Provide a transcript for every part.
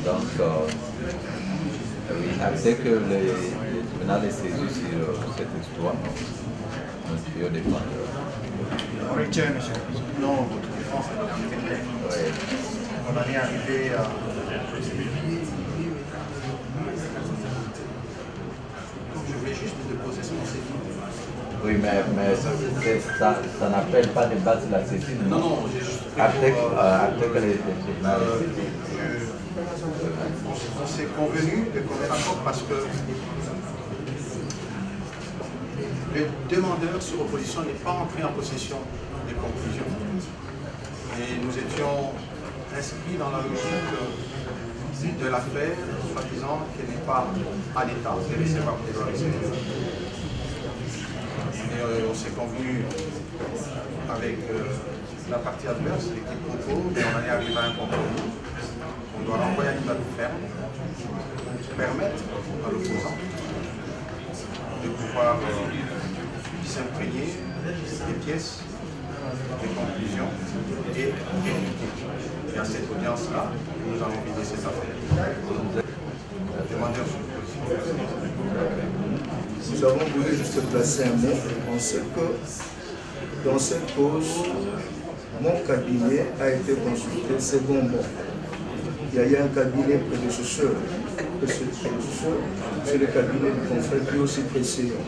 Donc, oui, dès que le tribunal est saisi sur cette histoire, nous devons défendre. On retient, monsieur le président, votre défense est très claire. Oui. On en est arrivé à... Je voulais juste déposer ce procédure. Oui, mais ça n'appelle pas de base la saisine. Non, non, j'ai juste fait que les tribunaux. On s'est convenu de commettre accord parce que le demandeur sur opposition n'est pas entré en possession des conclusions. Et nous étions inscrits dans la logique de l'affaire, soi-disant qu'elle n'est pas à l'état de recevoir des lois. Et on s'est convenu avec la partie adverse, l'équipe propos, et on en est arrivé à un compromis. On doit renvoyer une note ferme pour permettre à l'opposant de pouvoir s'imprégner des pièces, des conclusions et à cette audience-là, nous allons vider cette affaire. Demandeur sur Nous avons voulu juste placer un mot. On sait que dans cette cause, mon cabinet a été consulté secondement. Il y a eu un cabinet prédécesseur. C'est le cabinet du confrère qui est aussi précédent.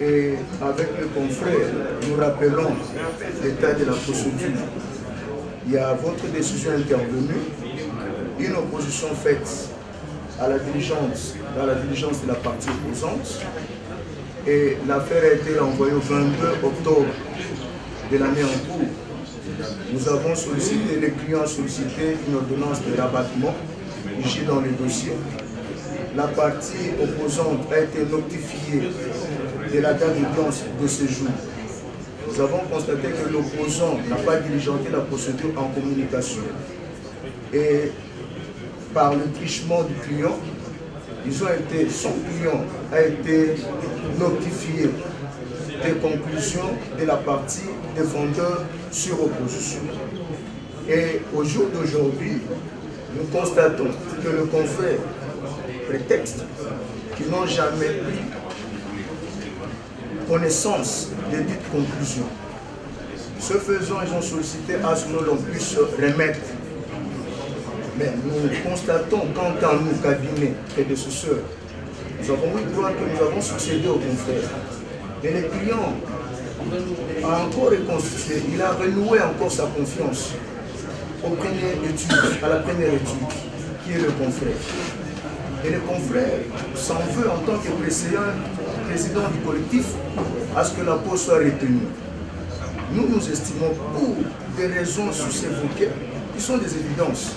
Et avec le confrère, nous rappelons l'état de la procédure. Il y a votre décision intervenue, une opposition faite à la diligence, dans la diligence de la partie opposante, et l'affaire a été renvoyée au 22 octobre de l'année en cours. Nous avons sollicité, les clients ont sollicité une ordonnance de rabattement ici dans le dossier. La partie opposante a été notifiée de la date d'audience de ce jour. Nous avons constaté que l'opposant n'a pas diligenté la procédure en communication. Et par le trichement du client, son client a été notifié des conclusions de la partie défendeur sur opposition. Et au jour d'aujourd'hui, nous constatons que le confrère prétexte qu'ils n'ont jamais pris connaissance des dites conclusions. Ce faisant, ils ont sollicité à ce que l'on puisse remettre. Mais nous constatons quant à nous, cabinet prédécesseurs, nous avons eu droit que nous avons succédé au confrère. Et le client a encore reconstitué, il a renoué encore sa confiance à la première étude, qui est le confrère. Et le confrère s'en veut en tant que président du collectif à ce que la peau soit retenue. Nous, nous estimons pour des raisons suscévoquées qui sont des évidences.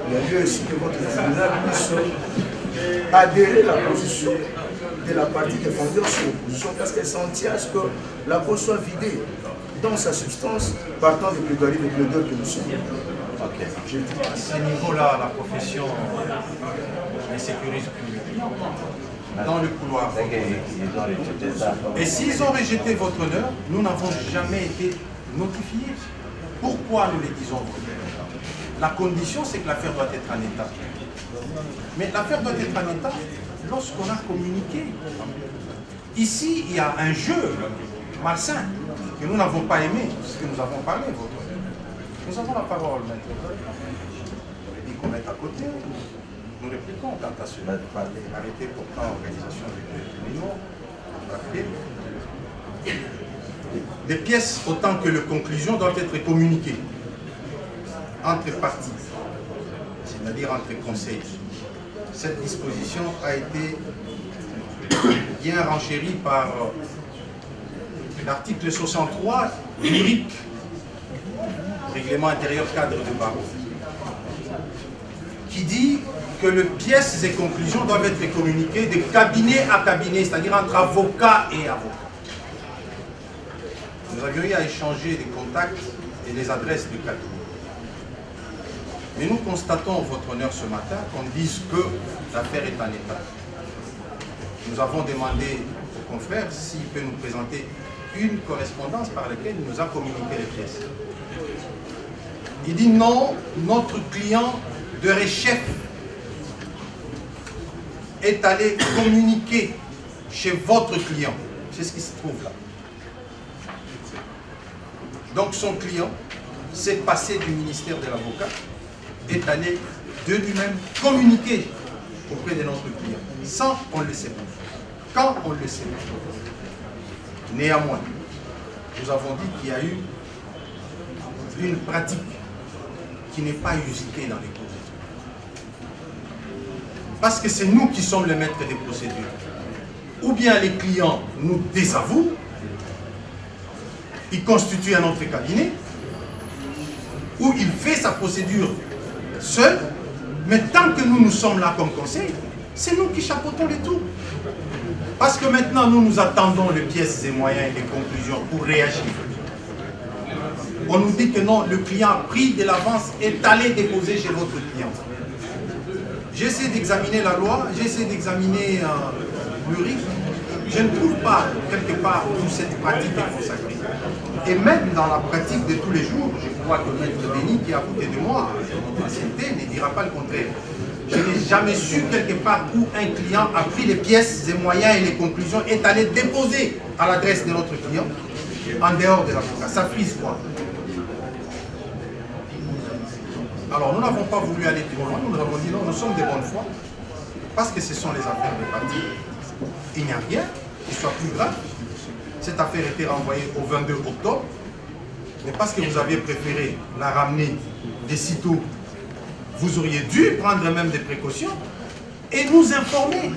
Il y a lieu aussi que votre tribunal puisse adhérer à la position de la partie défendeur sur l'opposition parce qu'elle s'en tient à ce que la peau soit vidée dans sa substance partant des plaidoiries de plaideurs que nous sommes. Okay. À ce niveau-là, la profession les sécurise plus dans le couloir. Et s'ils ont rejeté votre honneur, nous n'avons jamais été notifiés. Pourquoi nous les disons? La condition, c'est que l'affaire doit être en état. Mais l'affaire doit être en état lorsqu'on a communiqué. Ici, il y a un jeu malsain que nous n'avons pas aimé, parce que nous avons parlé, votre honneur. Nous avons la parole maintenant. On dit qu'on est à côté, nous répliquons quant à cela. Arrêtez pourtant l'organisation des tribunaux. Les pièces, autant que les conclusions, doivent être communiquées entre parties, c'est-à-dire entre conseils. Cette disposition a été bien renchérie par l'article 63 lyrique, règlement intérieur cadre de barreau, qui dit que les pièces et conclusions doivent être communiquées de cabinet à cabinet, c'est-à-dire entre avocat et avocat. Nous avions eu à échanger des contacts et des adresses de cabinet. Mais nous constatons, votre honneur, ce matin, qu'on dise que l'affaire est en état. Nous avons demandé au confrère s'il peut nous présenter une correspondance par laquelle il nous a communiqué les pièces. Il dit non, notre client de chef est allé communiquer chez votre client. C'est ce qui se trouve là. Donc son client s'est passé du ministère de l'avocat, est allé de lui-même communiquer auprès de notre client, sans qu'on le sait. Quand on le sait. Néanmoins, nous avons dit qu'il y a eu une pratique qui n'est pas usitée dans les procédures. Parce que c'est nous qui sommes les maîtres des procédures. Ou bien les clients nous désavouent, il constitue un autre cabinet, ou il fait sa procédure seul, mais tant que nous sommes là comme conseil, c'est nous qui chapeautons le tout. Parce que maintenant, nous attendons les pièces et moyens et les conclusions pour réagir. On nous dit que non, le client a pris de l'avance et est allé déposer chez votre client. J'essaie d'examiner la loi, j'essaie d'examiner le RIC. Je ne trouve pas quelque part où cette pratique est consacrée. Et même dans la pratique de tous les jours, je crois que Maître Denis, qui est à côté de moi, notre ancienneté, ne dira pas le contraire. Je n'ai jamais su quelque part où un client a pris les pièces, les moyens et les conclusions, est allé déposer à l'adresse de notre client en dehors de l'avocat. Ça frise quoi? Alors nous n'avons pas voulu aller trop loin, nous avons dit non, nous sommes de bonne foi, parce que ce sont les affaires des partis. Il n'y a rien qui soit plus grave. Cette affaire était renvoyée au 22 octobre, mais parce que vous aviez préféré la ramener des sitôt, vous auriez dû prendre même des précautions et nous informer.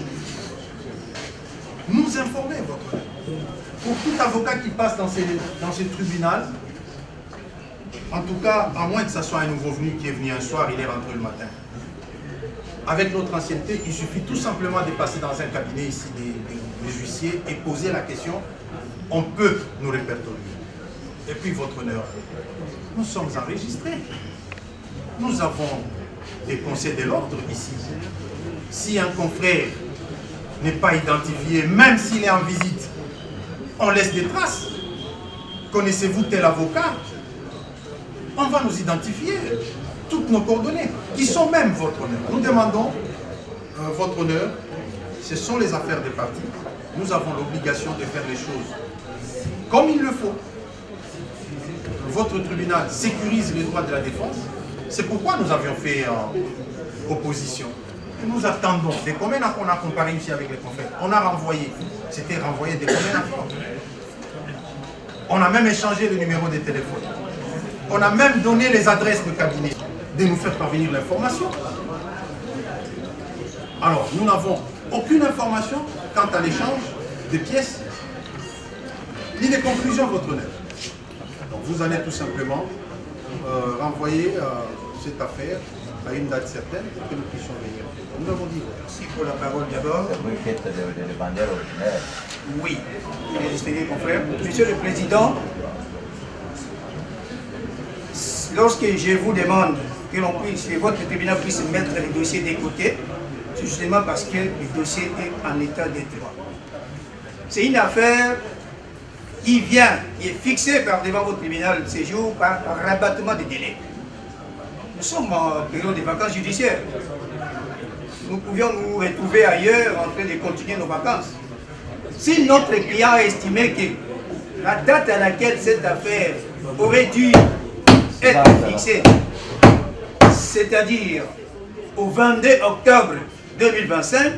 Nous informer, votre honneur. Pour tout avocat qui passe dans ce tribunal, en tout cas, à moins que ce soit un nouveau venu qui est venu un soir, il est rentré le matin. Avec notre ancienneté, il suffit tout simplement de passer dans un cabinet ici des huissiers et poser la question, on peut nous répertorier. Et puis, votre honneur, nous sommes enregistrés. Nous avons des conseils de l'ordre ici. Si un confrère n'est pas identifié, même s'il est en visite, on laisse des traces. Connaissez-vous tel avocat? On va nous identifier toutes nos coordonnées, qui sont même votre honneur. Nous demandons, votre honneur, ce sont les affaires des partis. Nous avons l'obligation de faire les choses comme il le faut. Votre tribunal sécurise les droits de la défense. C'est pourquoi nous avions fait opposition. Et nous attendons. Dès combien on a comparé ici avec les confrères? On a renvoyé. C'était renvoyé des combien d'accords. On a même échangé le numéro de téléphone. On a même donné les adresses de cabinet de nous faire parvenir l'information. Alors, nous n'avons aucune information quant à l'échange de pièces ni des conclusions, votre honneur. Donc, vous allez tout simplement renvoyer cette affaire à une date certaine pour que nous puissions venir. Nous avons dit. Merci pour la parole d'abord. Oui, mes estimés confrères. Monsieur le Président, lorsque je vous demande que l'on puisse, que votre tribunal puisse mettre les dossiers de côté, c'est justement parce que le dossier est en état de droit. C'est une affaire qui est fixée par devant votre tribunal de séjour par rabattement des délais. Nous sommes en période de vacances judiciaires. Nous pouvions nous retrouver ailleurs en train de continuer nos vacances. Si notre client a estimé que la date à laquelle cette affaire aurait dû être fixée, c'est-à-dire au 22 octobre 2025,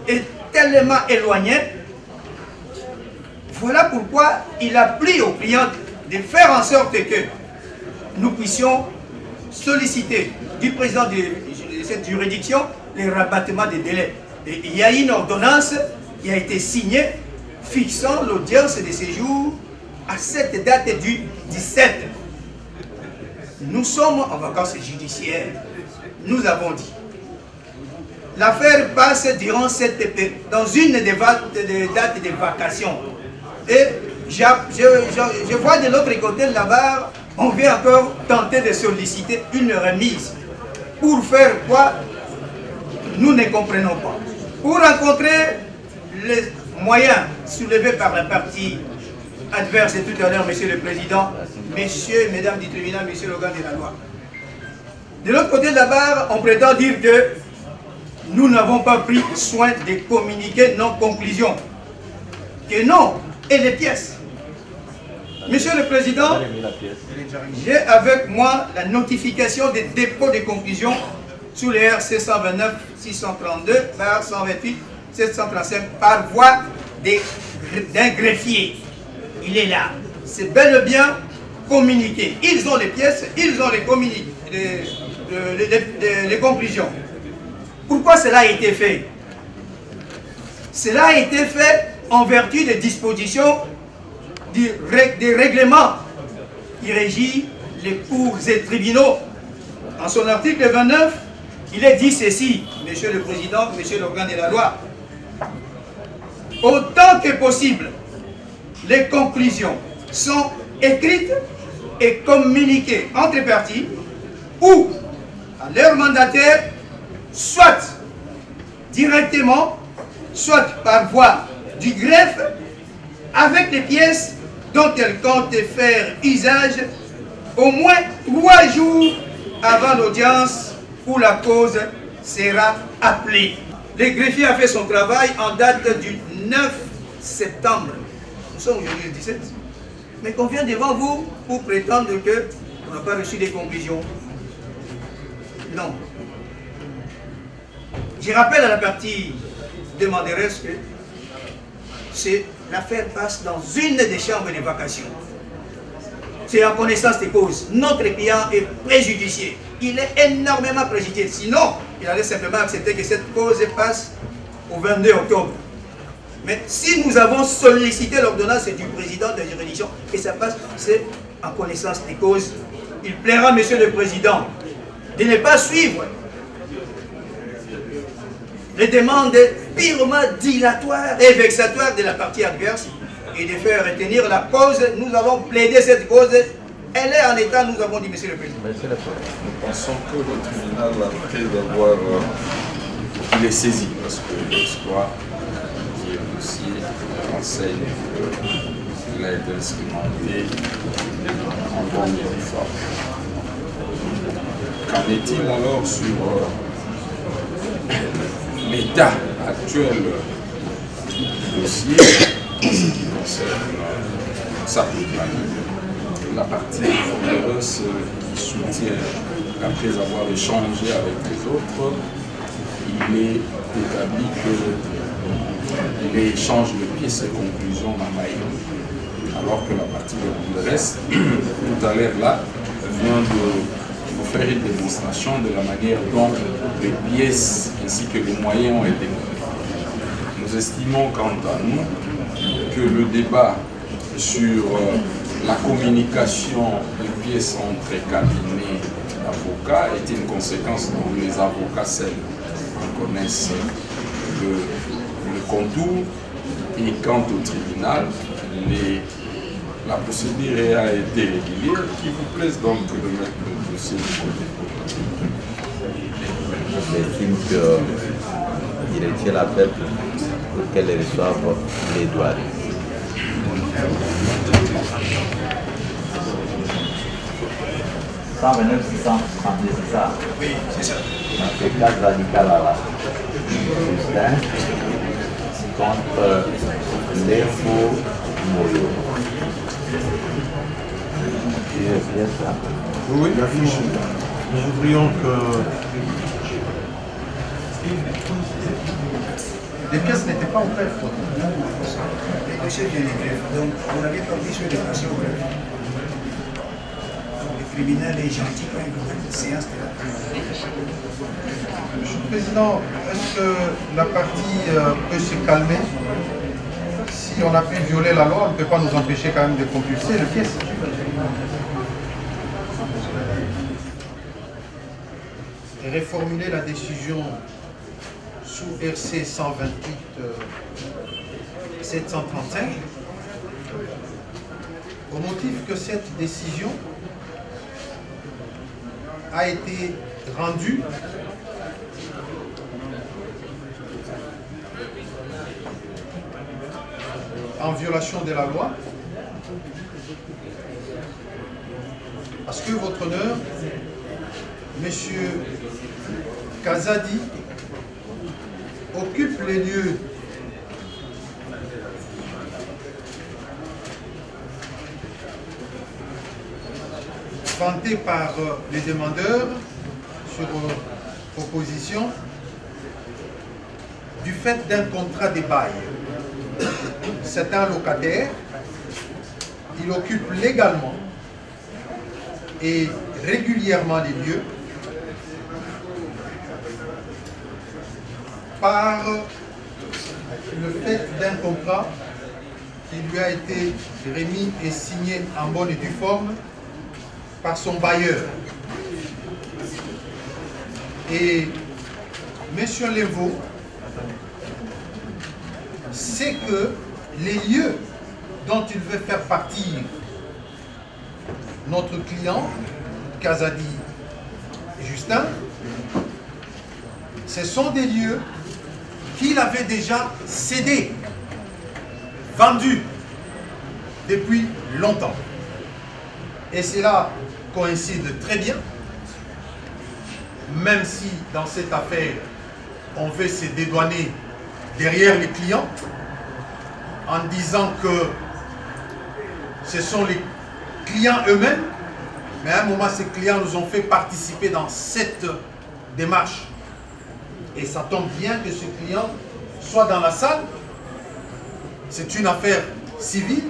est tellement éloignée, voilà pourquoi il a pris au client de faire en sorte que nous puissions solliciter du président de cette juridiction les rabattements des délais. Et il y a une ordonnance qui a été signée fixant l'audience de séjour à cette date du 17. Nous sommes en vacances judiciaires. Nous avons dit. L'affaire passe durant cette période, dans une des dates de vacations. Et je vois de l'autre côté là-bas, on vient encore tenter de solliciter une remise. Pour faire quoi? Nous ne comprenons pas. Pour rencontrer les moyens soulevés par la partie adverse tout à l'heure, Monsieur le Président, Messieurs et Mesdames du tribunal, Messieurs l'organe de la loi. De l'autre côté de la barre, on prétend dire que nous n'avons pas pris soin de communiquer nos conclusions. Que non, et les pièces. Monsieur le Président, j'ai avec moi la notification des dépôts de conclusions sous les RC 129 632 par 128 735 par voie d'un greffier. Il est là. C'est bel et bien communiqué. Ils ont les pièces, ils ont les conclusions. Pourquoi cela a été fait? Cela a été fait en vertu des dispositions des règlements qui régissent les cours et tribunaux. En son article 29, il est dit ceci, Monsieur le Président, Monsieur l'organe de la loi. Autant que possible, les conclusions sont écrites et communiquées entre parties ou à leur mandataire, soit directement, soit par voie du greffe, avec les pièces dont elles comptent faire usage au moins 3 jours avant l'audience où la cause sera appelée. Le greffier a fait son travail en date du 9 septembre. Nous sommes aujourd'hui le 17. Mais qu'on vient devant vous pour prétendre qu'on n'a pas reçu des conclusions. Non. Je rappelle à la partie demanderesse que l'affaire passe dans une des chambres de vacation. C'est en connaissance des causes. Notre client est préjudicié. Il est énormément préjudicié. Sinon, il allait simplement accepter que cette cause passe au 22 octobre. Mais si nous avons sollicité l'ordonnance du président de la juridiction et ça passe, c'est en connaissance des causes. Il plaira, Monsieur le Président, de ne pas suivre les demandes purement dilatoires et vexatoires de la partie adverse et de faire retenir la cause. Nous avons plaidé cette cause. Elle est en état, nous avons dit, Monsieur le Président. Nous pensons que le tribunal a fait d'avoir il est saisi parce que l'histoire qui est le dossier renseigne qu'il a été expérimenté en bonne et due forme. Qu'en est-il alors sur l'état actuel du dossier en ce qui concerne sa planning? La partie fondeuse qui soutient, après avoir échangé avec les autres, il est établi qu'il échange de pièces et conclusions dans maille. Alors que la partie de reste, tout à l'heure là, vient de vous faire une démonstration de la manière dont les pièces ainsi que les moyens ont été faits. Nous estimons quant à nous que le débat sur la communication des pièces entre cabinets d'avocats est une conséquence dont les avocats seuls en connaissent le contour. Et quant au tribunal, la procédure a été régulière, qui vous plaise donc de mettre le dossier de côté. J'estime qu'il retient l'appel pour qu'elle reçoive les douanes. Ça venait 632, c'est ça? Oui, c'est ça. Donc, le cadre radical à la Justin contre l'info Moyo. C'est bien ça. Oui, l'affiche. Nous voudrions que les pièces n'étaient pas au greffe. Les dossiers viennent du greffe. Donc, on avait parlé sur les dossiers au greffe. Le tribunal est gentil quand il vous donne une séance de la Monsieur le Président, est-ce que la partie peut se calmer? Si on a pu violer la loi, on ne peut pas nous empêcher quand même de compulser les pièces. Réformuler la décision sous RC 128 735 au motif que cette décision a été rendue en violation de la loi Parce que votre honneur, M. Kazadi occupe les lieux vantés par les demandeurs sur proposition du fait d'un contrat de bail. C'est un locataire, il occupe légalement et régulièrement les lieux par le fait d'un contrat qui lui a été remis et signé en bonne et due forme par son bailleur. Et M. Leveau sait que les lieux dont il veut faire partir notre client, Kazadi Justin, ce sont des lieux qu'il avait déjà cédés, vendus depuis longtemps. Et cela coïncide très bien, même si dans cette affaire, on veut se dédouaner derrière les clients en disant que ce sont les clients eux-mêmes, mais à un moment, ces clients nous ont fait participer dans cette démarche. Et ça tombe bien que ce client soit dans la salle. C'est une affaire civile.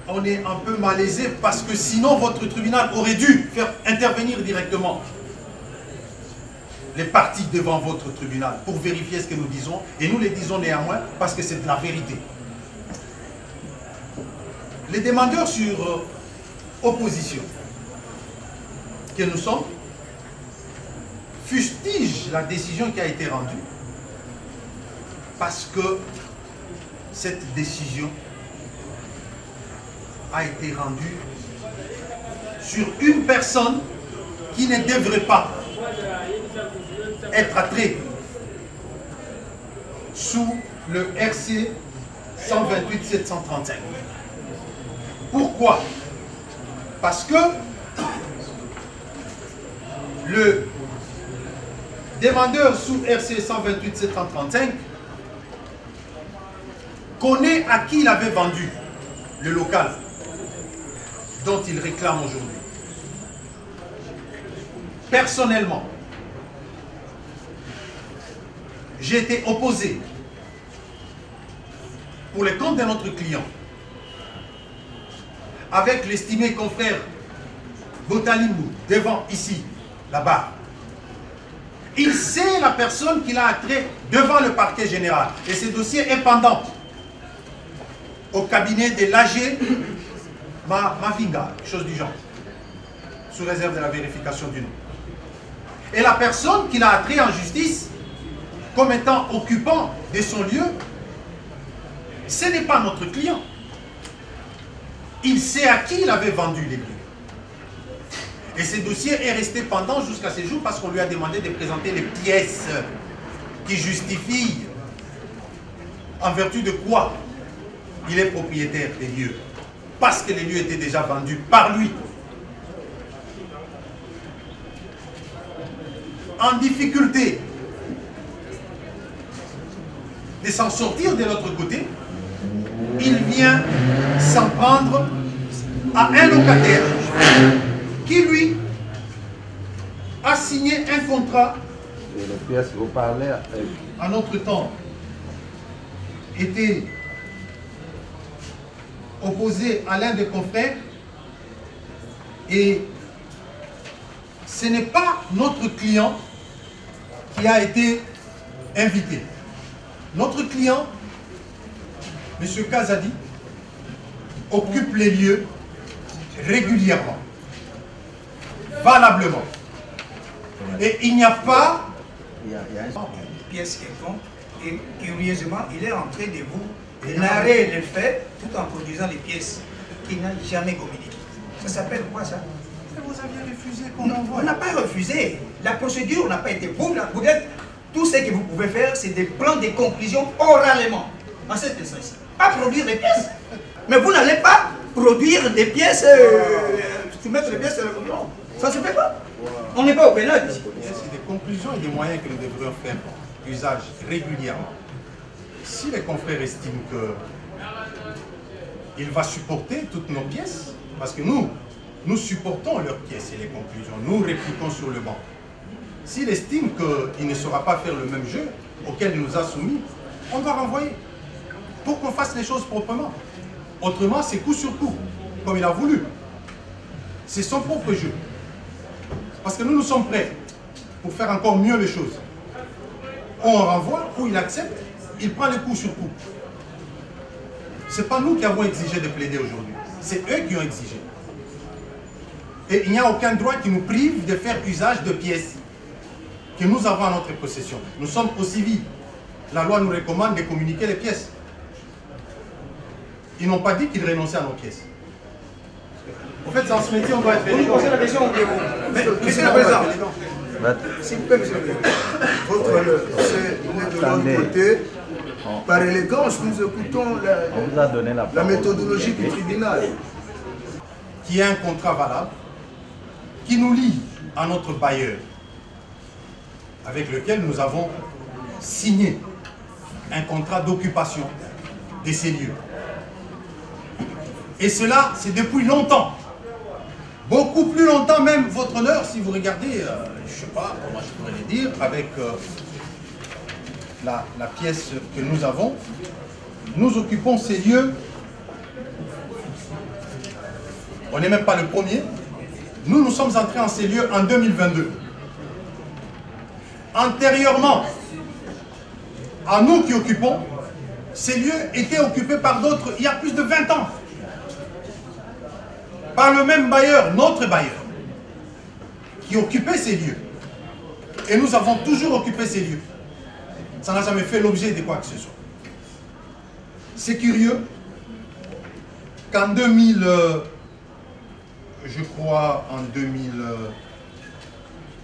On est un peu malaisé parce que sinon votre tribunal aurait dû faire intervenir directement les parties devant votre tribunal pour vérifier ce que nous disons. Et nous le disons néanmoins parce que c'est de la vérité. Les demandeurs sur opposition que nous sommes fustigent la décision qui a été rendue parce que cette décision a été rendue sur une personne qui ne devrait pas être attirée sous le RC 128-735. Pourquoi? Parce que le demandeur sous RC 128-735 connaît à qui il avait vendu le local dont il réclame aujourd'hui. Personnellement, j'ai été opposé pour le compte de notre client avec l'estimé confrère Botalimou devant ici, là-bas. Il sait la personne qu'il a attirée devant le parquet général. Et ce dossier est pendant au cabinet de l'AG Mavinga, chose du genre, sous réserve de la vérification du nom. Et la personne qu'il a attirée en justice comme étant occupant de son lieu, ce n'est pas notre client. Il sait à qui il avait vendu les lieux. Et ce dossier est resté pendant jusqu'à ce jour parce qu'on lui a demandé de présenter les pièces qui justifient en vertu de quoi il est propriétaire des lieux. Parce que les lieux étaient déjà vendus par lui. En difficulté de s'en sortir de l'autre côté, il vient s'en prendre à un locataire qui, lui, a signé un contrat en notre temps était opposé à l'un des confrères, et ce n'est pas notre client qui a été invité. Notre client, M. Kazadi, occupe les lieux régulièrement, valablement. Et il n'y a pas une pièce quelconque, et curieusement, il est en train de vous narrer les faits tout en produisant les pièces qu'il n'a jamais communiquées. Ça s'appelle quoi ça? Vous aviez refusé qu'on envoie. On n'a pas refusé. La procédure n'a pas été... Vous êtes... Tout ce que vous pouvez faire, c'est de prendre des conclusions oralement. En cette instance, pas produire les pièces. Mais vous n'allez pas produire des pièces, soumettre les pièces à la concurrence. Ça ne se fait pas. On n'est pas au pénal ici. C'est des conclusions et des moyens que nous devrions faire usage régulièrement. Si les confrères estiment qu'il va supporter toutes nos pièces, parce que nous supportons leurs pièces et les conclusions, nous répliquons sur le banc. S'il estime qu'il ne saura pas faire le même jeu auquel il nous a soumis, on doit renvoyer pour qu'on fasse les choses proprement. Autrement, c'est coup sur coup, comme il a voulu. C'est son propre jeu. Parce que nous sommes prêts pour faire encore mieux les choses. On renvoie ou il accepte, il prend les coups sur coup. Ce n'est pas nous qui avons exigé de plaider aujourd'hui. C'est eux qui ont exigé. Et il n'y a aucun droit qui nous prive de faire usage de pièces que nous avons à notre possession. Nous sommes au civil. La loi nous recommande de communiquer les pièces. Ils n'ont pas dit qu'ils renonçaient à nos pièces. En fait, dans ce métier, on doit être élégant. Vous posez la question, Monsieur le Président. S'il vous plaît, Monsieur le Président. Votre honneur, c'est de l'autre côté. Par élégance, nous écoutons la méthodologie du tribunal. Qui est un contrat valable, qui nous lie à notre bailleur, avec lequel nous avons signé un contrat d'occupation de ces lieux. Et cela, c'est depuis longtemps. Beaucoup plus longtemps même, votre honneur, si vous regardez, je ne sais pas comment je pourrais le dire, avec la pièce que nous avons, nous occupons ces lieux. On n'est même pas le premier. Nous sommes entrés en ces lieux en 2022. Antérieurement à nous qui occupons, ces lieux étaient occupés par d'autres il y a plus de 20 ans. Par le même bailleur, notre bailleur, qui occupait ces lieux. Et nous avons toujours occupé ces lieux. Ça n'a jamais fait l'objet de quoi que ce soit. C'est curieux qu'en 2000, je crois en 2000,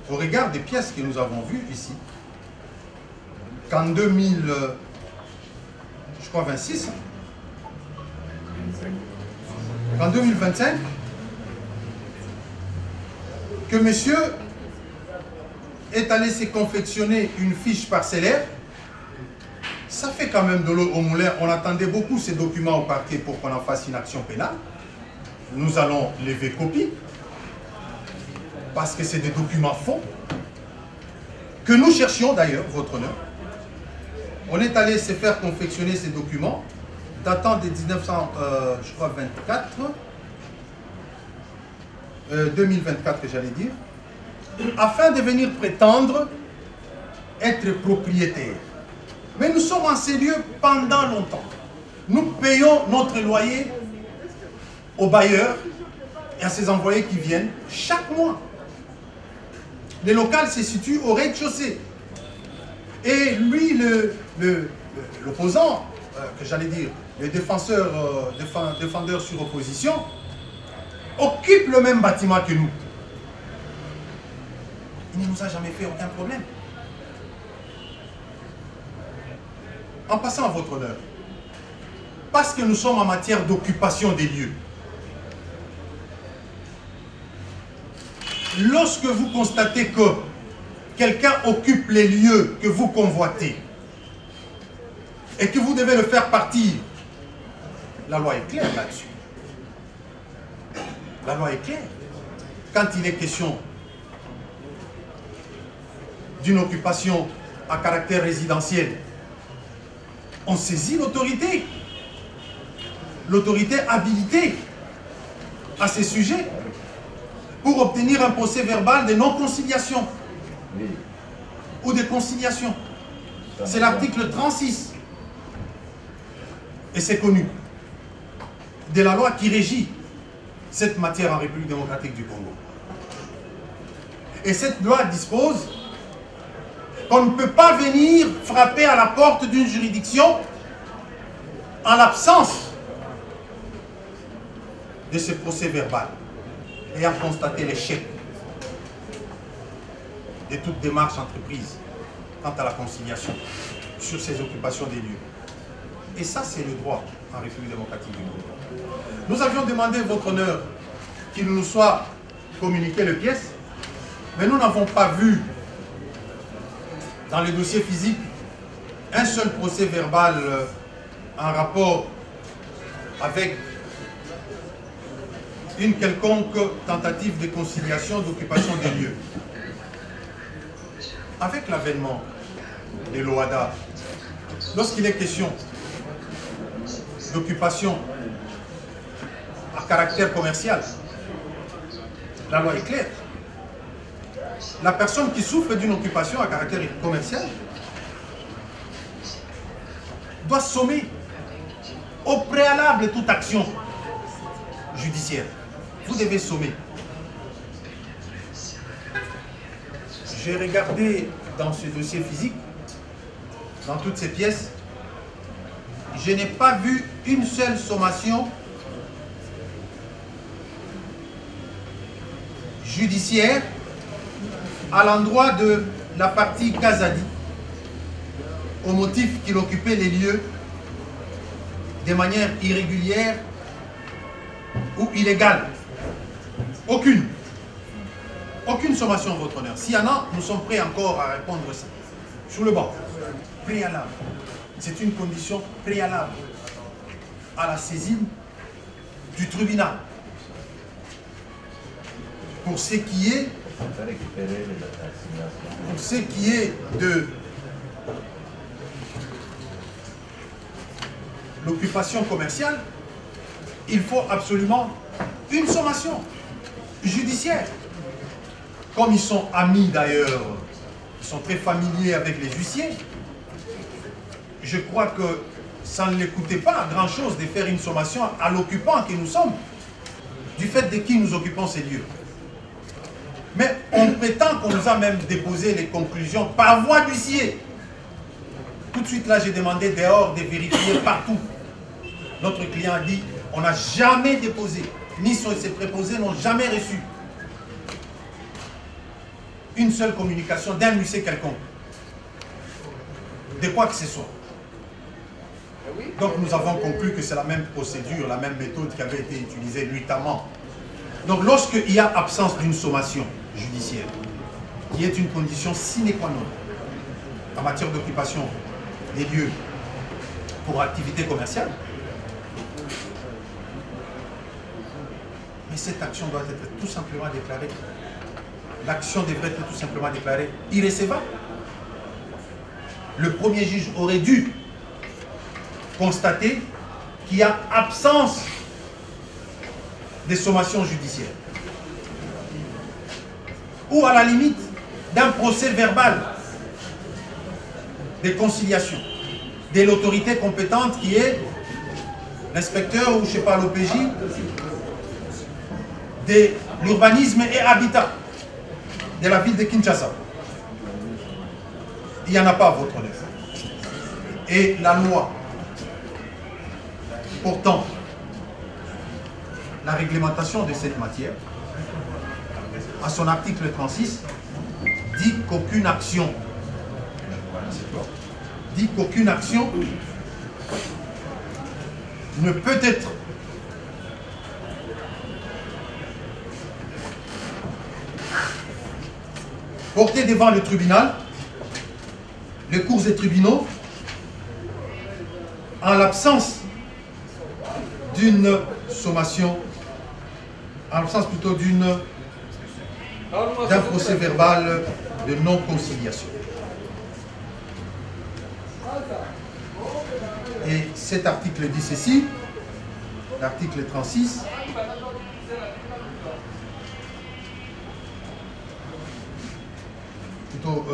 au regard des pièces que nous avons vues ici, qu'en 2000, je crois 26, qu'en 2025, que monsieur est allé se confectionner une fiche parcellaire, ça fait quand même de l'eau au moulin. On attendait beaucoup ces documents au parquet pour qu'on en fasse une action pénale. Nous allons lever copie, parce que c'est des documents faux, que nous cherchions d'ailleurs, votre honneur. On est allé se faire confectionner ces documents, datant de 2024, j'allais dire, afin de venir prétendre être propriétaire. Mais nous sommes en ces lieux pendant longtemps. Nous payons notre loyer aux bailleurs et à ces employés qui viennent chaque mois. Le local se situe au rez-de-chaussée. Et lui, l'opposant, que j'allais dire, le défendeur sur opposition, occupe le même bâtiment que nous. Il ne nous a jamais fait aucun problème. En passant à votre honneur, parce que nous sommes en matière d'occupation des lieux, lorsque vous constatez que quelqu'un occupe les lieux que vous convoitez et que vous devez le faire partir, la loi est claire là-dessus. La loi est claire. Quand il est question d'une occupation à caractère résidentiel, on saisit l'autorité. L'autorité habilitée à ces sujets pour obtenir un procès verbal de non-conciliation ou de conciliation. C'est l'article 36. Et c'est connu. De la loi qui régit cette matière en République démocratique du Congo. Et cette loi dispose qu'on ne peut pas venir frapper à la porte d'une juridiction en l'absence de ce procès verbal, ayant constaté l'échec de toute démarche entreprise quant à la conciliation sur ces occupations des lieux. Et ça, c'est le droit en République démocratique du Congo. Nous avions demandé, votre honneur, qu'il nous soit communiqué les pièces, mais nous n'avons pas vu dans le dossier physique un seul procès verbal en rapport avec une quelconque tentative de conciliation, d'occupation des lieux. Avec l'avènement de l'OADA, lorsqu'il est question d'occupation à caractère commercial, la loi est claire. La personne qui souffre d'une occupation à caractère commercial doit sommer au préalable toute action judiciaire. Vous devez sommer. J'ai regardé dans ce dossier physique, dans toutes ces pièces, je n'ai pas vu une seule sommation judiciaire à l'endroit de la partie Kazadi, au motif qu'il occupait les lieux de manière irrégulière ou illégale. Aucune. Aucune sommation, votre honneur. S'il y en a, nous sommes prêts encore à répondre ça. Sur le banc. Préalable. C'est une condition préalable à la saisine du tribunal. Pour ce qui est de l'occupation commerciale, il faut absolument une sommation judiciaire. Comme ils sont amis d'ailleurs, ils sont très familiers avec les huissiers, je crois que ça ne les coûtait pas grand-chose de faire une sommation à l'occupant que nous sommes, du fait de qui nous occupons ces lieux. Mais on prétend qu'on nous a même déposé les conclusions par voie d'huissier. Tout de suite là, j'ai demandé dehors de vérifier partout. Notre client a dit, on n'a jamais déposé, ni ses préposés n'ont jamais reçu une seule communication d'un huissier quelconque, de quoi que ce soit. Donc nous avons conclu que c'est la même procédure, la même méthode qui avait été utilisée nuitamment. Donc lorsqu'il y a absence d'une sommation judiciaire, qui est une condition sine qua non en matière d'occupation des lieux pour activité commerciale, mais cette action doit être tout simplement déclarée. L'action devrait être tout simplement déclarée irrécevable. Le premier juge aurait dû constater qu'il y a absence de sommation judiciaire. Ou à la limite d'un procès verbal de conciliation de l'autorité compétente qui est l'inspecteur ou je ne sais pas l'OPJ de l'urbanisme et habitat de la ville de Kinshasa. Il n'y en a pas, votre honneur. Et la loi portant la réglementation de cette matière, à son article 36, dit qu'aucune action ne peut être portée devant le tribunal, les cours et tribunaux, en l'absence d'une sommation, en l'absence plutôt d'un procès verbal de non-conciliation. Et cet article dit ceci, l'article 36, plutôt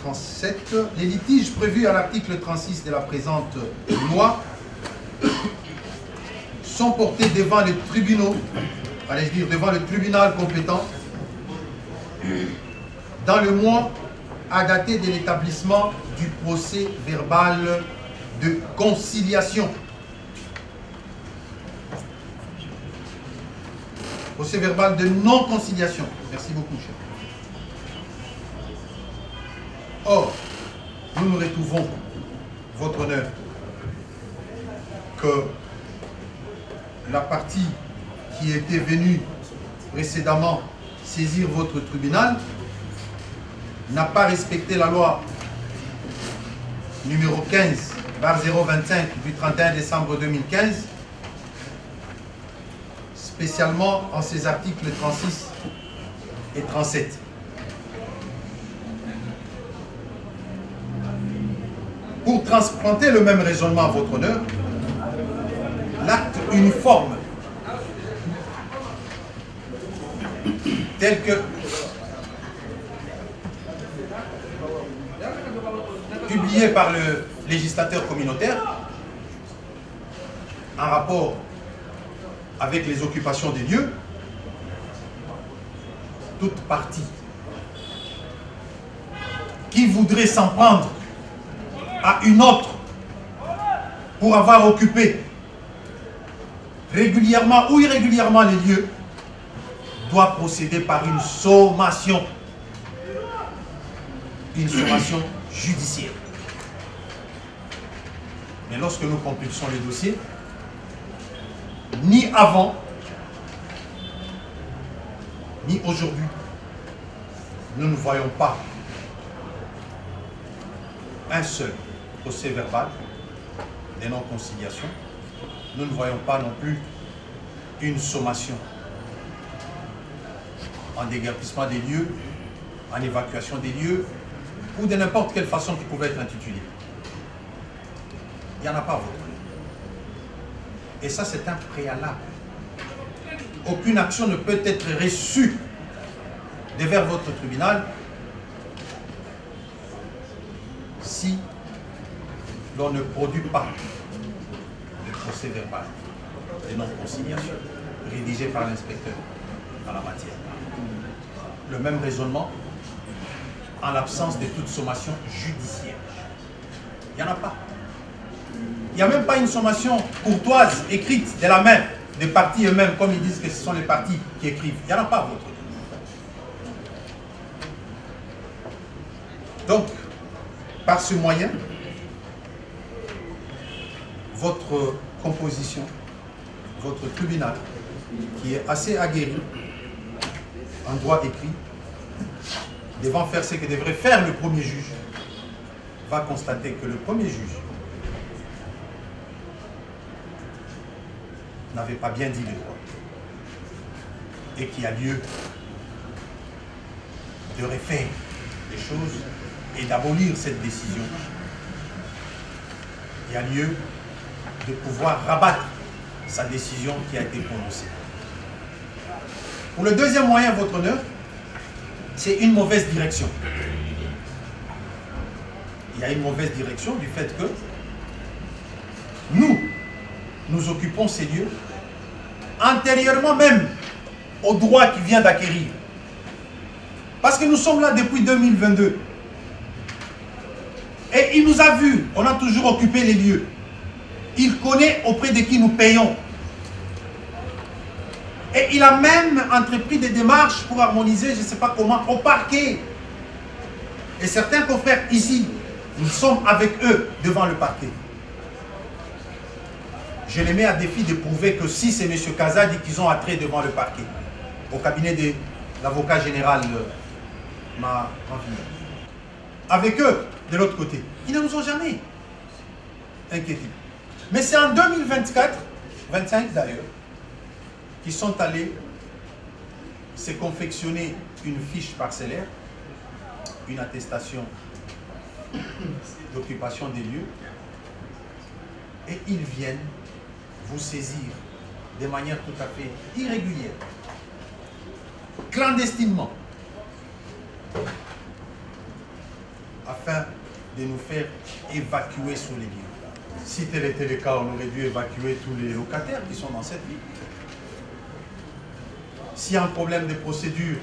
37, les litiges prévus à l'article 36 de la présente loi sont portés devant les tribunaux, allez-je dire devant le tribunal compétent, dans le mois à dater de l'établissement du procès verbal de conciliation. Procès verbal de non-conciliation. Merci beaucoup, cher. Or, nous nous retrouvons, votre honneur, que la partie qui était venue précédemment saisir votre tribunal n'a pas respecté la loi numéro 15/025 du 31 décembre 2015, spécialement en ses articles 36 et 37. Pour transplanter le même raisonnement à votre honneur, l'acte uniforme tel que publié par le législateur communautaire en rapport avec les occupations des lieux, toute partie qui voudrait s'en prendre à une autre pour avoir occupé régulièrement ou irrégulièrement les lieux doit procéder par une sommation judiciaire. Mais lorsque nous compulsons les dossiers, ni avant, ni aujourd'hui, nous ne voyons pas un seul procès verbal des non-conciliations. Nous ne voyons pas non plus une sommation en déguerpissement des lieux, en évacuation des lieux, ou de n'importe quelle façon qui pouvait être intitulée. Il n'y en a pas, votre honneur. Et ça, c'est un préalable. Aucune action ne peut être reçue devers votre tribunal si l'on ne produit pas le procès verbal de non-conciliation rédigé par l'inspecteur en la matière. Le même raisonnement en l'absence de toute sommation judiciaire. Il n'y en a pas. Il n'y a même pas une sommation courtoise écrite de la main des parties eux-mêmes, comme ils disent que ce sont les parties qui écrivent. Il n'y en a pas, votre. Donc, par ce moyen, votre composition, votre tribunal, qui est assez aguerri en droit écrit, devant faire ce que devrait faire le premier juge, va constater que le premier juge n'avait pas bien dit le droit et qu'il y a lieu de refaire les choses et d'abolir cette décision. Il y a lieu de pouvoir rabattre sa décision qui a été prononcée. Pour le deuxième moyen, votre honneur, c'est une mauvaise direction. Il y a une mauvaise direction du fait que nous occupons ces lieux antérieurement même au droit qui vient d'acquérir. Parce que nous sommes là depuis 2022. Et il nous a vus, on a toujours occupé les lieux. Il connaît auprès de qui nous payons. Et il a même entrepris des démarches pour harmoniser, je ne sais pas comment, au parquet. Et certains confrères ici, nous sommes avec eux devant le parquet. Je les mets à défi de prouver que si c'est M. Kaza dit qu'ils ont attrait devant le parquet, au cabinet de l'avocat général m'a rendu. Avec eux, de l'autre côté, ils ne nous ont jamais inquiétés. Mais c'est en 2024, 25 d'ailleurs, qu'ils sont allés se confectionner une fiche parcellaire, une attestation d'occupation des lieux, et ils viennent vous saisir de manière tout à fait irrégulière, clandestinement, afin de nous faire évacuer sur les lieux. Si tel était le cas, on aurait dû évacuer tous les locataires qui sont dans cette ville. S'il y a un problème de procédure,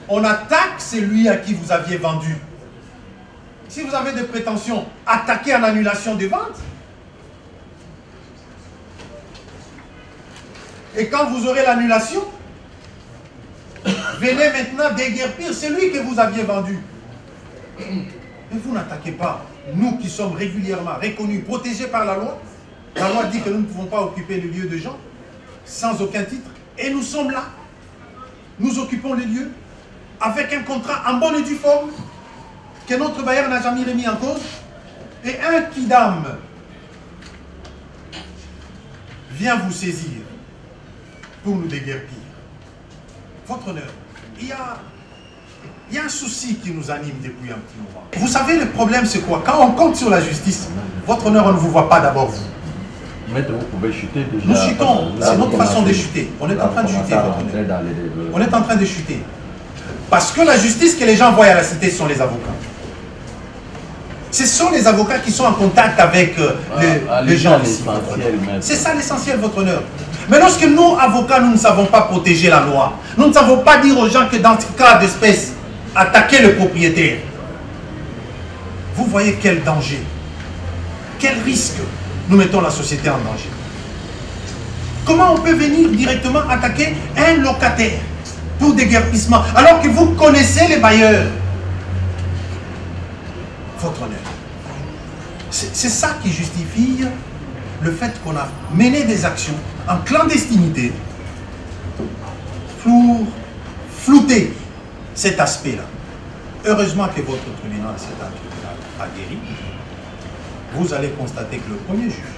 on attaque celui à qui vous aviez vendu. Si vous avez des prétentions, attaquez en annulation de vente. Et quand vous aurez l'annulation, venez maintenant déguerpir celui que vous aviez vendu. Mais vous n'attaquez pas. Nous qui sommes régulièrement reconnus, protégés par la loi. La loi dit que nous ne pouvons pas occuper le lieu de gens sans aucun titre. Et nous sommes là. Nous occupons les lieux avec un contrat en bonne et due forme que notre bailleur n'a jamais remis en cause. Et un kidam vient vous saisir pour nous déguerpir. Votre honneur, il y a un souci qui nous anime depuis un petit moment. Vous savez, le problème c'est quoi? Quand on compte sur la justice, votre honneur, on ne vous voit pas d'abord vous. Maître, vous pouvez chuter déjà. Nous chutons, c'est notre façon de chuter. On est en train de chuter, votre honneur. On est en train de chuter. Parce que la justice que les gens voient à la cité, ce sont les avocats. Ce sont les avocats qui sont en contact avec les gens ici. C'est ça l'essentiel, votre honneur. Mais lorsque nous, avocats, nous ne savons pas protéger la loi, nous ne savons pas dire aux gens que dans ce cas d'espèce, attaquer le propriétaire. Vous voyez quel danger, quel risque nous mettons la société en danger. Comment on peut venir directement attaquer un locataire pour déguerpissement alors que vous connaissez les bailleurs? Votre honneur. C'est ça qui justifie le fait qu'on a mené des actions en clandestinité pour flouter cet aspect-là. Heureusement que votre tribunal, c'est un tribunal aguerri. Vous allez constater que le premier juge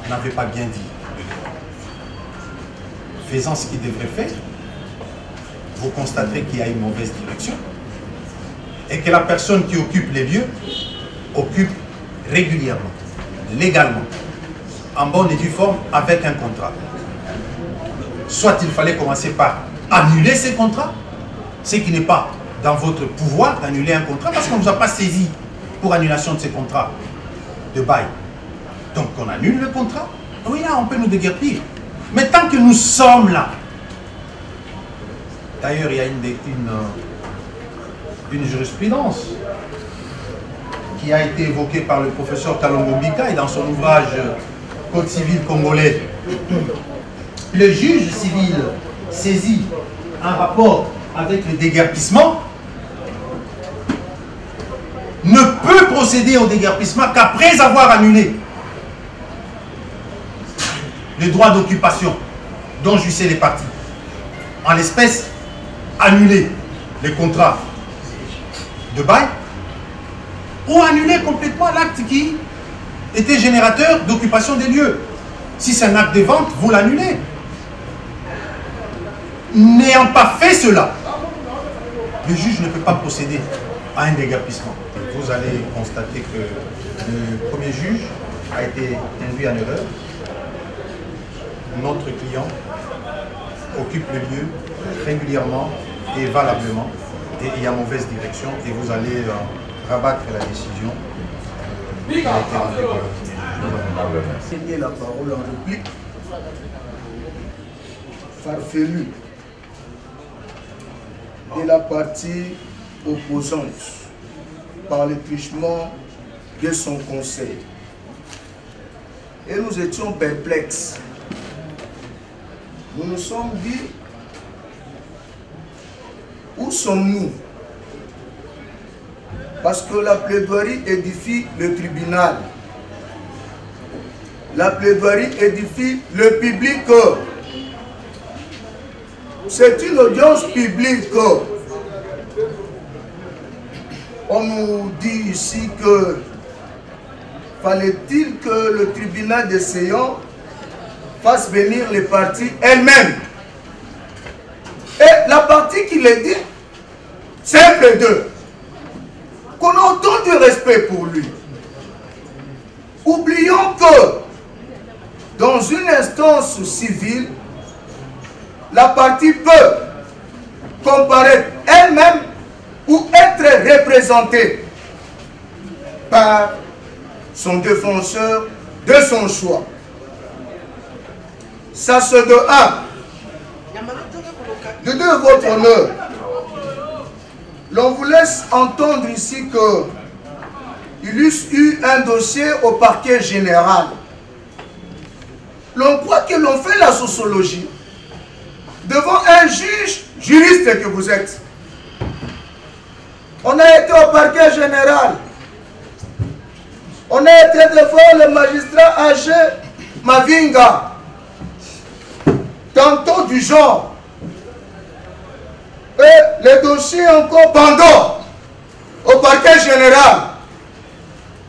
n'avait pas bien dit le droit. Faisant ce qu'il devrait faire, vous constaterez qu'il y a une mauvaise direction et que la personne qui occupe les lieux occupe régulièrement, légalement, en bonne et due forme, avec un contrat. Soit il fallait commencer par annuler ces contrats, ce qui n'est pas dans votre pouvoir d'annuler un contrat parce qu'on ne vous a pas saisi pour annulation de ces contrats de bail. Donc on annule le contrat, oui là on peut nous déguerpir. Mais tant que nous sommes là, d'ailleurs il y a une jurisprudence qui a été évoquée par le professeur Kalongo Mbika et dans son ouvrage Code civil congolais. Le juge civil saisi en rapport avec le déguerpissement ne peut procéder au déguerpissement qu'après avoir annulé le droit d'occupation dont jouissaient les parties. En l'espèce, annuler les contrats de bail ou annuler complètement l'acte qui était générateur d'occupation des lieux. Si c'est un acte de vente, vous l'annulez. N'ayant pas fait cela, le juge ne peut pas procéder à un déguerpissement. Vous allez constater que le premier juge a été induit en erreur. Notre client occupe le lieu régulièrement et valablement et il y a mauvaise direction et vous allez rabattre la décision qui a été rendue par le premier juge. La parole en réplique. Farfelu de la partie opposante par le truchement de son conseil. Et nous étions perplexes. Nous nous sommes dit, où sommes-nous? Parce que la plaidoirie édifie le tribunal. La plaidoirie édifie le public. C'est une audience publique. On nous dit ici que fallait-il que le tribunal de Sion fasse venir les parties elles-mêmes. Et la partie qui les dit, c'est un plaideur. Qu'on a autant de respect pour lui. Oublions que dans une instance civile, la partie peut comparaître elle-même ou être représentée par son défenseur de son choix. Ça se de un. De deux, votre honneur. L'on vous laisse entendre ici que il y a eu un dossier au parquet général. L'on croit que l'on fait la sociologie devant un juge, juriste que vous êtes. On a été au parquet général. On a été devant le magistrat âgé Mavinga. Tantôt du genre. Et les dossiers encore pendant au parquet général.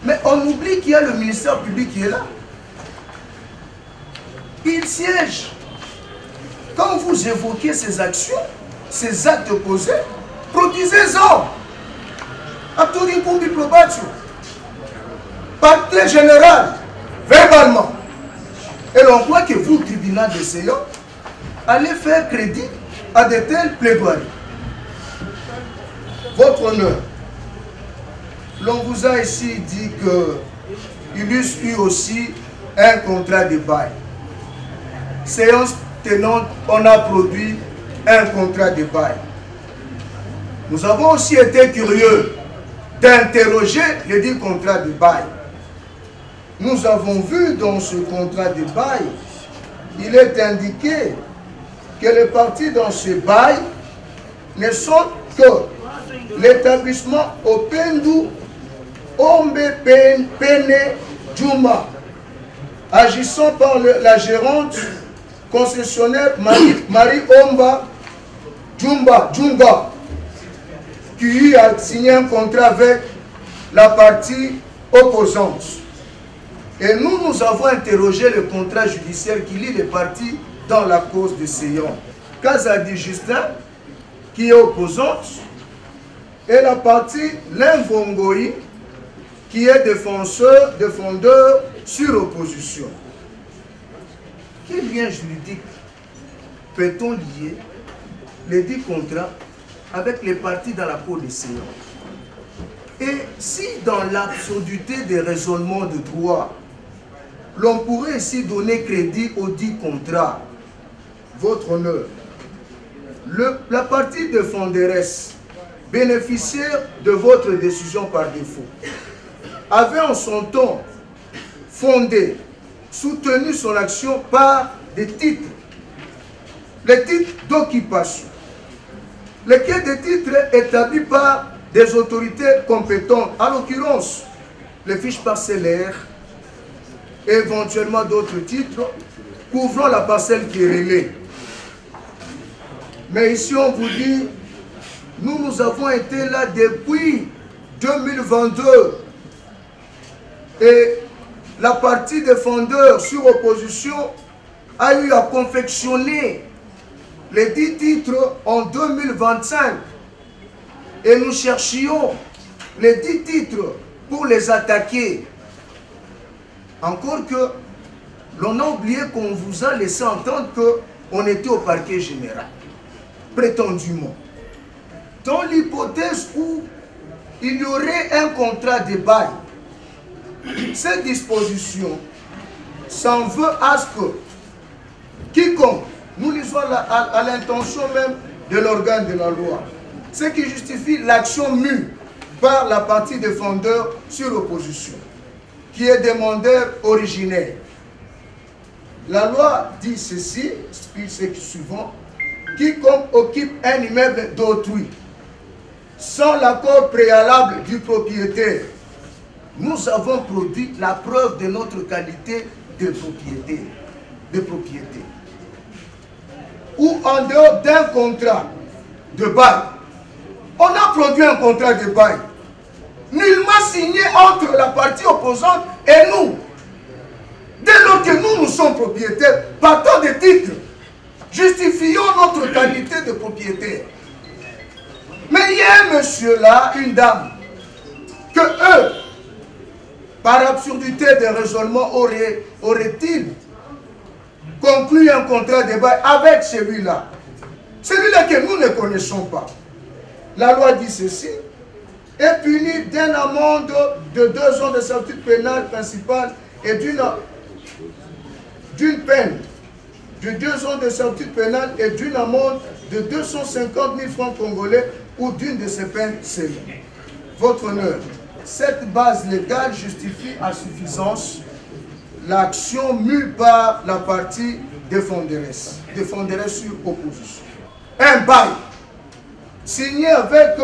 Mais on oublie qu'il y a le ministère public qui est là. Il siège. Quand vous évoquez ces actions, ces actes posés, produisez-en. Parquet général, verbalement. Et l'on croit que vous, tribunal de Sion, allez faire crédit à de telles plaidoiries. Votre honneur, l'on vous a ici dit qu'il y eut aussi un contrat de bail. Séance tenante, on a produit un contrat de bail. Nous avons aussi été curieux d'interroger le dit contrat de bail. Nous avons vu dans ce contrat de bail, il est indiqué que les parties dans ce bail ne sont que l'établissement Opendu Ombe Pene Djouma, agissant par la gérante concessionnaire Marie Omba Djumba, qui a signé un contrat avec la partie opposante. Et nous avons interrogé le contrat judiciaire qui lie les parties dans la cause de Sion. Kazadi Justin, qui est opposante, et la partie Limvongoï, qui est défendeur sur opposition. Quel lien juridique peut-on lier les 10 contrats avec les parties dans la cour de Sion? Et si dans l'absurdité des raisonnements de droit, l'on pourrait ici donner crédit aux 10 contrats, votre honneur, la partie défenderesse, bénéficiaire de votre décision par défaut, avait en son temps fondé, soutenu son action par des titres, les titres d'occupation, lesquels des titres établis par des autorités compétentes, en l'occurrence les fiches parcellaires, et éventuellement d'autres titres couvrant la parcelle qui est relais. Mais ici on vous dit, nous avons été là depuis 2022 et la partie défendeur sur opposition a eu à confectionner les 10 titres en 2025 et nous cherchions les 10 titres pour les attaquer. Encore que l'on a oublié qu'on vous a laissé entendre qu'on était au parquet général, prétendument. Dans l'hypothèse où il y aurait un contrat de bail, cette disposition s'en veut à ce que quiconque, nous lisons à l'intention même de l'organe de la loi, ce qui justifie l'action mue par la partie défendeur sur opposition, qui est demandeur originaire. La loi dit ceci, ce suivant, quiconque occupe un immeuble d'autrui sans l'accord préalable du propriétaire, nous avons produit la preuve de notre qualité de propriété. Ou en dehors d'un contrat de bail, on a produit un contrat de bail nullement signé entre la partie opposante et nous. Dès lors que nous sommes propriétaires, partant des titres, justifions notre qualité de propriétaire. Mais il y a un monsieur là, une dame, que eux, par absurdité de raisonnement, auraient-ils conclu un contrat de bail avec celui-là. Celui-là que nous ne connaissons pas. La loi dit ceci, est puni d'une amende de 2 ans de servitude pénale principale et d'une peine de 2 ans de servitude pénale et d'une amende de 250 000 francs congolais ou d'une de ces peines scellées. Votre honneur, cette base légale justifie à suffisance l'action mue par la partie défenderesse sur opposition. Un bail signé avec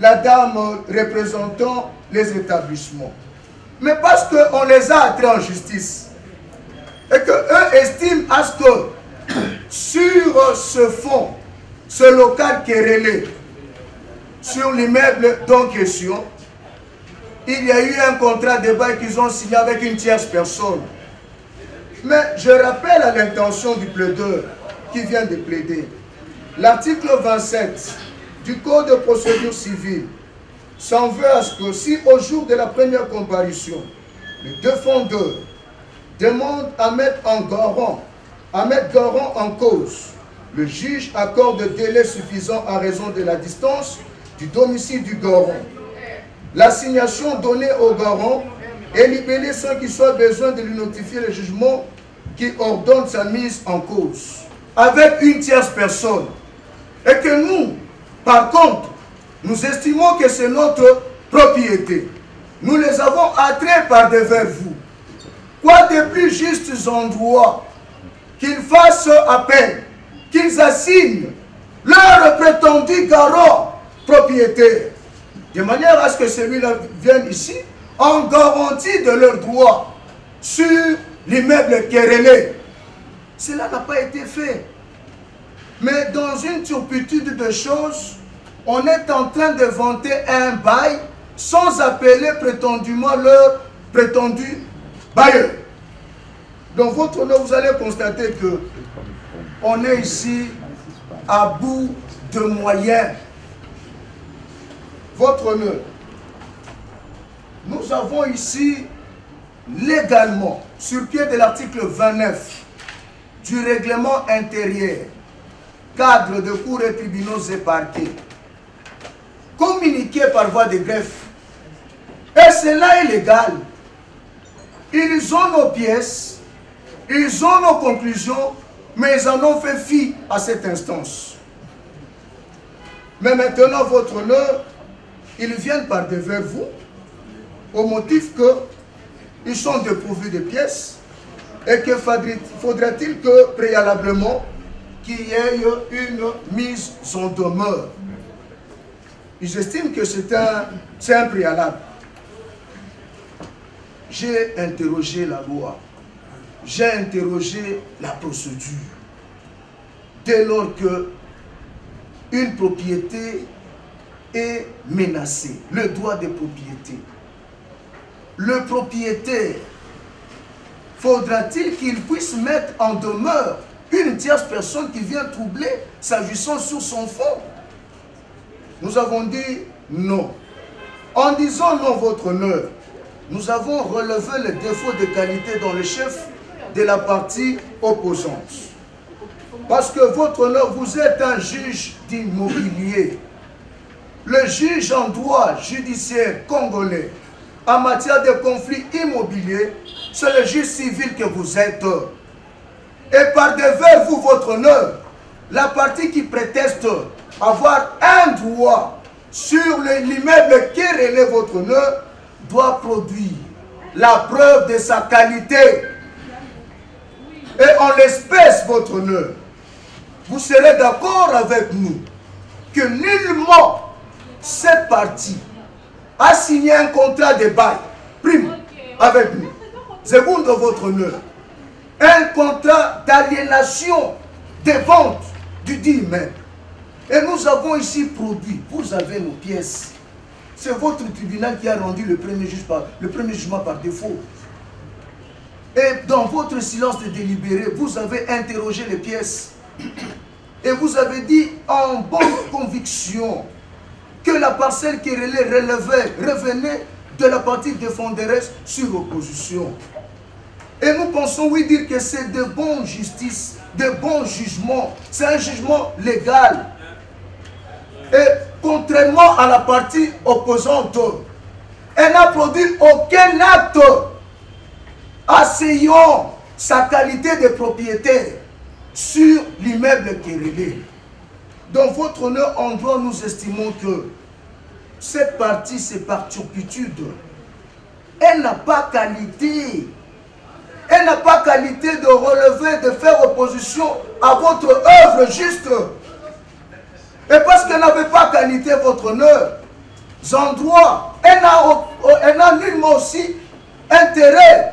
la dame représentant les établissements. Mais parce qu'on les a attirés en justice. Et qu'eux estiment à ce que sur ce fonds, ce local qui est relais, sur l'immeuble en question, il y a eu un contrat de bail qu'ils ont signé avec une tierce personne. Mais je rappelle à l'intention du plaideur qui vient de plaider, l'article 27 du Code de procédure civile s'en veut à ce que si au jour de la première comparution, le défendeur demande à mettre garant en cause, le juge accorde un délai suffisant à raison de la distance du domicile du garant. L'assignation donnée au garant est libellée sans qu'il soit besoin de lui notifier le jugement qui ordonne sa mise en cause avec une tierce personne. Et que nous, par contre, nous estimons que c'est notre propriété. Nous les avons attraits par devers vous. Quoi de plus justes endroits qu'ils fassent appel, qu'ils assignent leur prétendu garant propriétaire, de manière à ce que celui-là vienne ici en garantie de leurs droits sur l'immeuble Kérélé. Cela n'a pas été fait. Mais dans une turpitude de choses, on est en train de vanter un bail sans appeler prétendument leur prétendu bailleur. Dans votre honneur, vous allez constater que on est ici à bout de moyens. Votre honneur, nous avons ici légalement, sur pied de l'article 29 du règlement intérieur, cadre de cours et tribunaux et parquets, communiqué par voie de greffe. Et cela est légal. Ils ont nos pièces, ils ont nos conclusions, mais ils en ont fait fi à cette instance. Mais maintenant, votre honneur, ils viennent par devers vous, au motif qu'ils sont dépourvus de pièces, et que faudrait-il que préalablement, qu'il y ait une mise en demeure. J'estime que c'est un préalable. J'ai interrogé la loi, j'ai interrogé la procédure. Dès lors que une propriété est menacée, le droit de propriété, le propriétaire, faudra-t-il qu'il puisse mettre en demeure une tierce personne qui vient troubler sa jouissance sur son fonds? Nous avons dit non. En disant non, votre honneur, nous avons relevé les défauts de qualité dans le chef de la partie opposante. Parce que votre honneur, vous êtes un juge d'immobilier. Le juge en droit judiciaire congolais en matière de conflits immobiliers, c'est le juge civil que vous êtes. Et par devers vous, votre honneur, la partie qui préteste avoir un droit sur l'immeuble qui relève votre honneur doit produire la preuve de sa qualité. Et en l'espèce, votre honneur, vous serez d'accord avec nous que nullement cette partie a signé un contrat de bail, prime, avec nous. Seconde, votre honneur, un contrat d'aliénation des ventes du dit immeuble. Et nous avons ici produit, vous avez nos pièces. C'est votre tribunal qui a rendu le premier jugement par défaut. Et dans votre silence de délibéré, vous avez interrogé les pièces. Et vous avez dit en bonne conviction que la parcelle qui revenait de la partie défenderesse sur opposition. Et nous pensons, oui, dire que c'est de bonne justice, de bons jugements. C'est un jugement légal. Et contrairement à la partie opposante, elle n'a produit aucun acte asseyant sa qualité de propriétaire sur l'immeuble qui est relais. Dans votre honneur, en droit, nous estimons que cette partie, c'est par turpitude. Elle n'a pas qualité. Elle n'a pas qualité de relever, de faire opposition à votre œuvre juste. Et parce qu'elle n'avait pas qualité, votre honneur, endroits, elle n'a nullement aussi intérêt.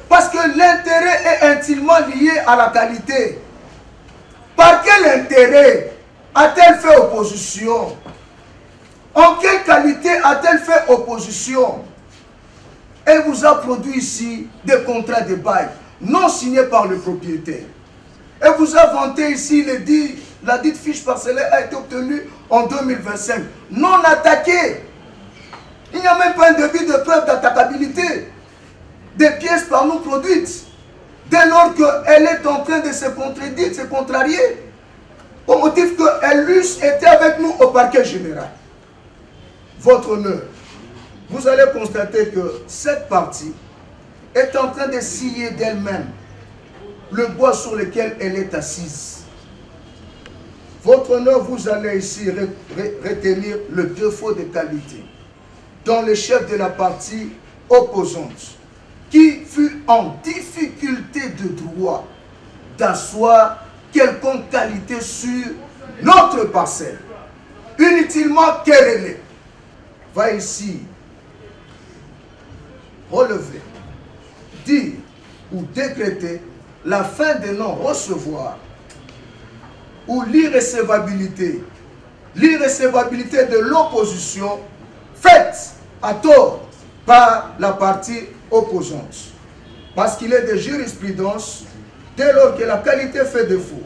Parce que l'intérêt est intimement lié à la qualité. Par quel intérêt a-t-elle fait opposition? En quelle qualité a-t-elle fait opposition? Elle vous a produit ici des contrats de bail non signés par le propriétaire. Elle vous a vanté ici, la dite fiche parcellaire a été obtenue en 2025, non attaquée. Il n'y a même pas un début de preuve d'attaquabilité des pièces par nous produites, dès lors qu'elle est en train de se contredire, de se contrarier, au motif qu'elle eusse été avec nous au parquet général. Votre honneur, vous allez constater que cette partie est en train de scier d'elle-même le bois sur lequel elle est assise. Votre honneur, vous allez ici retenir le défaut de qualité dans le chef de la partie opposante, qui fut en difficulté de droit d'asseoir quelconque qualité sur notre parcelle, inutilement querellée, va ici relever, dire ou décréter la fin de non-recevoir ou l'irrecevabilité de l'opposition faite à tort par la partie opposante. Parce qu'il est de jurisprudence, dès lors que la qualité fait défaut,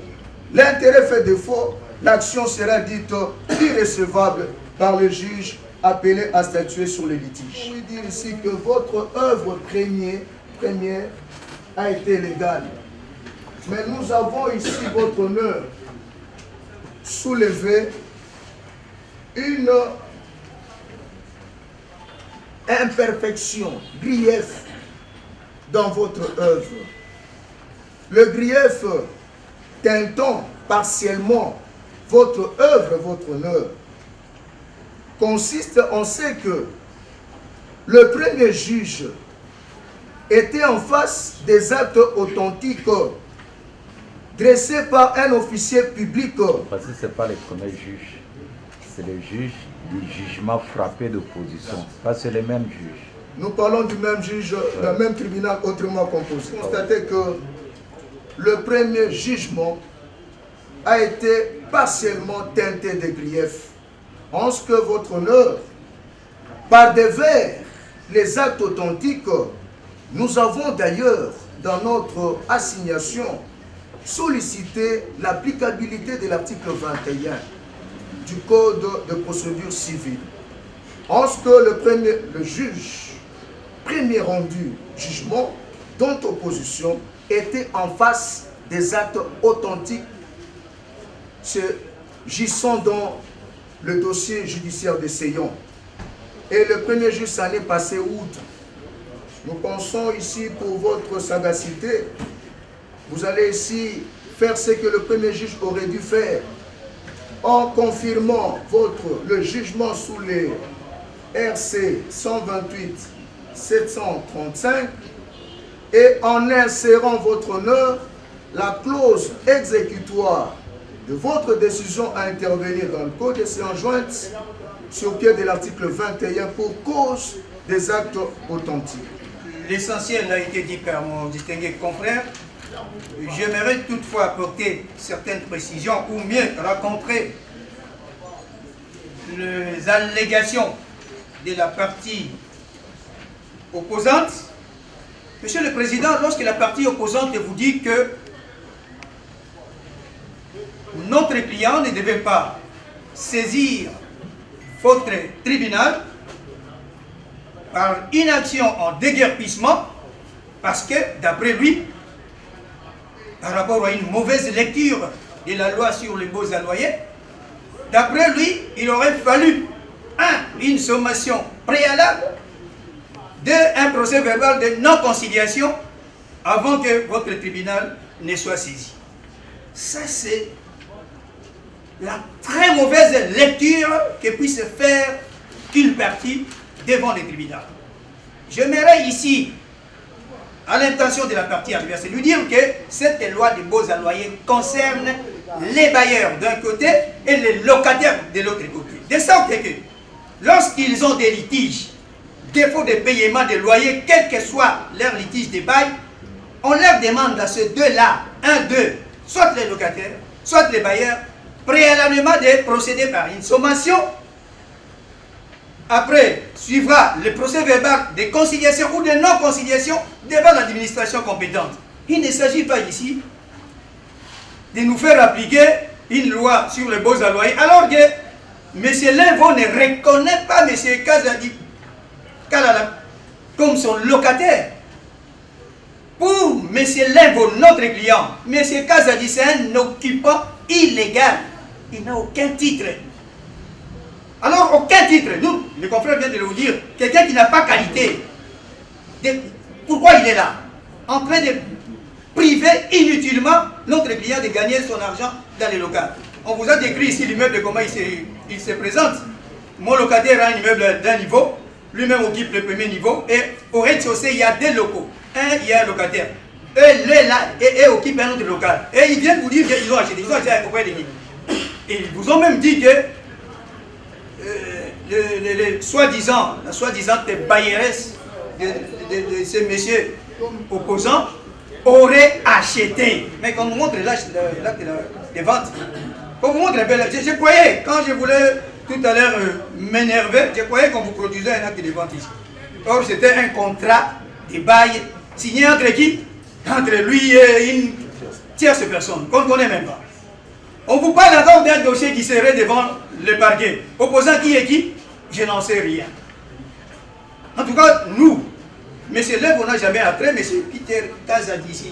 l'intérêt fait défaut, l'action sera dite irrecevable par le juge appelé à statuer sur le litige. Je veux dire ici que votre œuvre première a été légale. Mais nous avons ici, votre honneur, soulevé une imperfection, grief dans votre œuvre. Le grief teintant partiellement votre œuvre, votre honneur, consiste en ce que le premier juge était en face des actes authentiques dressés par un officier public. Parce que ce n'est pas le premier juge, c'est le juge du jugement frappé d'opposition. Parce que c'est le même juge. Nous parlons du même juge, d'un même tribunal autrement composé. Constatez que le premier jugement a été partiellement teinté de griefs. En ce que votre honneur, par devers les actes authentiques, nous avons d'ailleurs dans notre assignation sollicité l'applicabilité de l'article 21 du Code de procédure civile. En ce que le juge premier rendu jugement dont opposition était en face des actes authentiques s'agissant dans le dossier judiciaire de Seyon. Et le premier juge s'en est passé outre. Nous pensons ici, pour votre sagacité, vous allez ici faire ce que le premier juge aurait dû faire en confirmant le jugement sous les RC 128-735 et en insérant votre honneur la clause exécutoire de votre décision à intervenir dans le code de séance jointe sur pied de l'article 21 pour cause des actes authentiques. L'essentiel a été dit par mon distingué confrère. J'aimerais toutefois apporter certaines précisions ou mieux rencontrer les allégations de la partie opposante. Monsieur le Président, lorsque la partie opposante vous dit que notre client ne devait pas saisir votre tribunal par inaction en déguerpissement, parce que, d'après lui, par rapport à une mauvaise lecture de la loi sur les baux à loyer, d'après lui, il aurait fallu une sommation préalable, un procès verbal de non-conciliation avant que votre tribunal ne soit saisi. Ça, c'est la très mauvaise lecture que puisse faire qu'une partie devant les tribunaux. J'aimerais ici, à l'intention de la partie adverse, lui dire que cette loi des baux à loyer concerne les bailleurs d'un côté et les locataires de l'autre côté. De sorte que lorsqu'ils ont des litiges, défaut de paiement des loyers, quel que soit leur litige de bail, on leur demande à ces deux-là, soit les locataires, soit les bailleurs, préalablement de procéder par une sommation. Après, suivra le procès verbal de conciliation ou de non-conciliation devant l'administration compétente. Il ne s'agit pas ici de nous faire appliquer une loi sur les baux à loyer, alors que M. Linvaux ne reconnaît pas M. Kazadi Kalala comme son locataire. Pour M. Linvaux, notre client, M. Kazadi, c'est un occupant illégal. Il n'a aucun titre. Alors, aucun titre. Nous, le confrère vient de le dire, quelqu'un qui n'a pas qualité. Pourquoi il est là? En train de priver inutilement notre client de gagner son argent dans les locaux. On vous a décrit ici l'immeuble, comment il se présente. Mon locataire a un immeuble d'un niveau, lui-même occupe le premier niveau, et au rez-de-chaussée, il y a deux locaux. Il y a un locataire. Eux, là, et occupe un autre local. Et ils viennent vous dire qu'ils ont acheté à peu près des livres. Et ils vous ont même dit que la soi-disant bailleresses de ces messieurs opposants auraient acheté. Mais quand on vous montre l'acte de vente, quand on vous montre je croyais, quand je voulais tout à l'heure m'énerver, je croyais qu'on vous produisait un acte de vente ici. Or, c'était un contrat de bail signé entre qui? Entre lui et une tierce personne, qu'on ne connaît même pas. On vous parle encore d'un dossier qui serait devant le parquet. Opposant qui est qui? Je n'en sais rien. En tout cas, nous, M. Lev, on n'a jamais attrait, M. Peter Kazadi ici,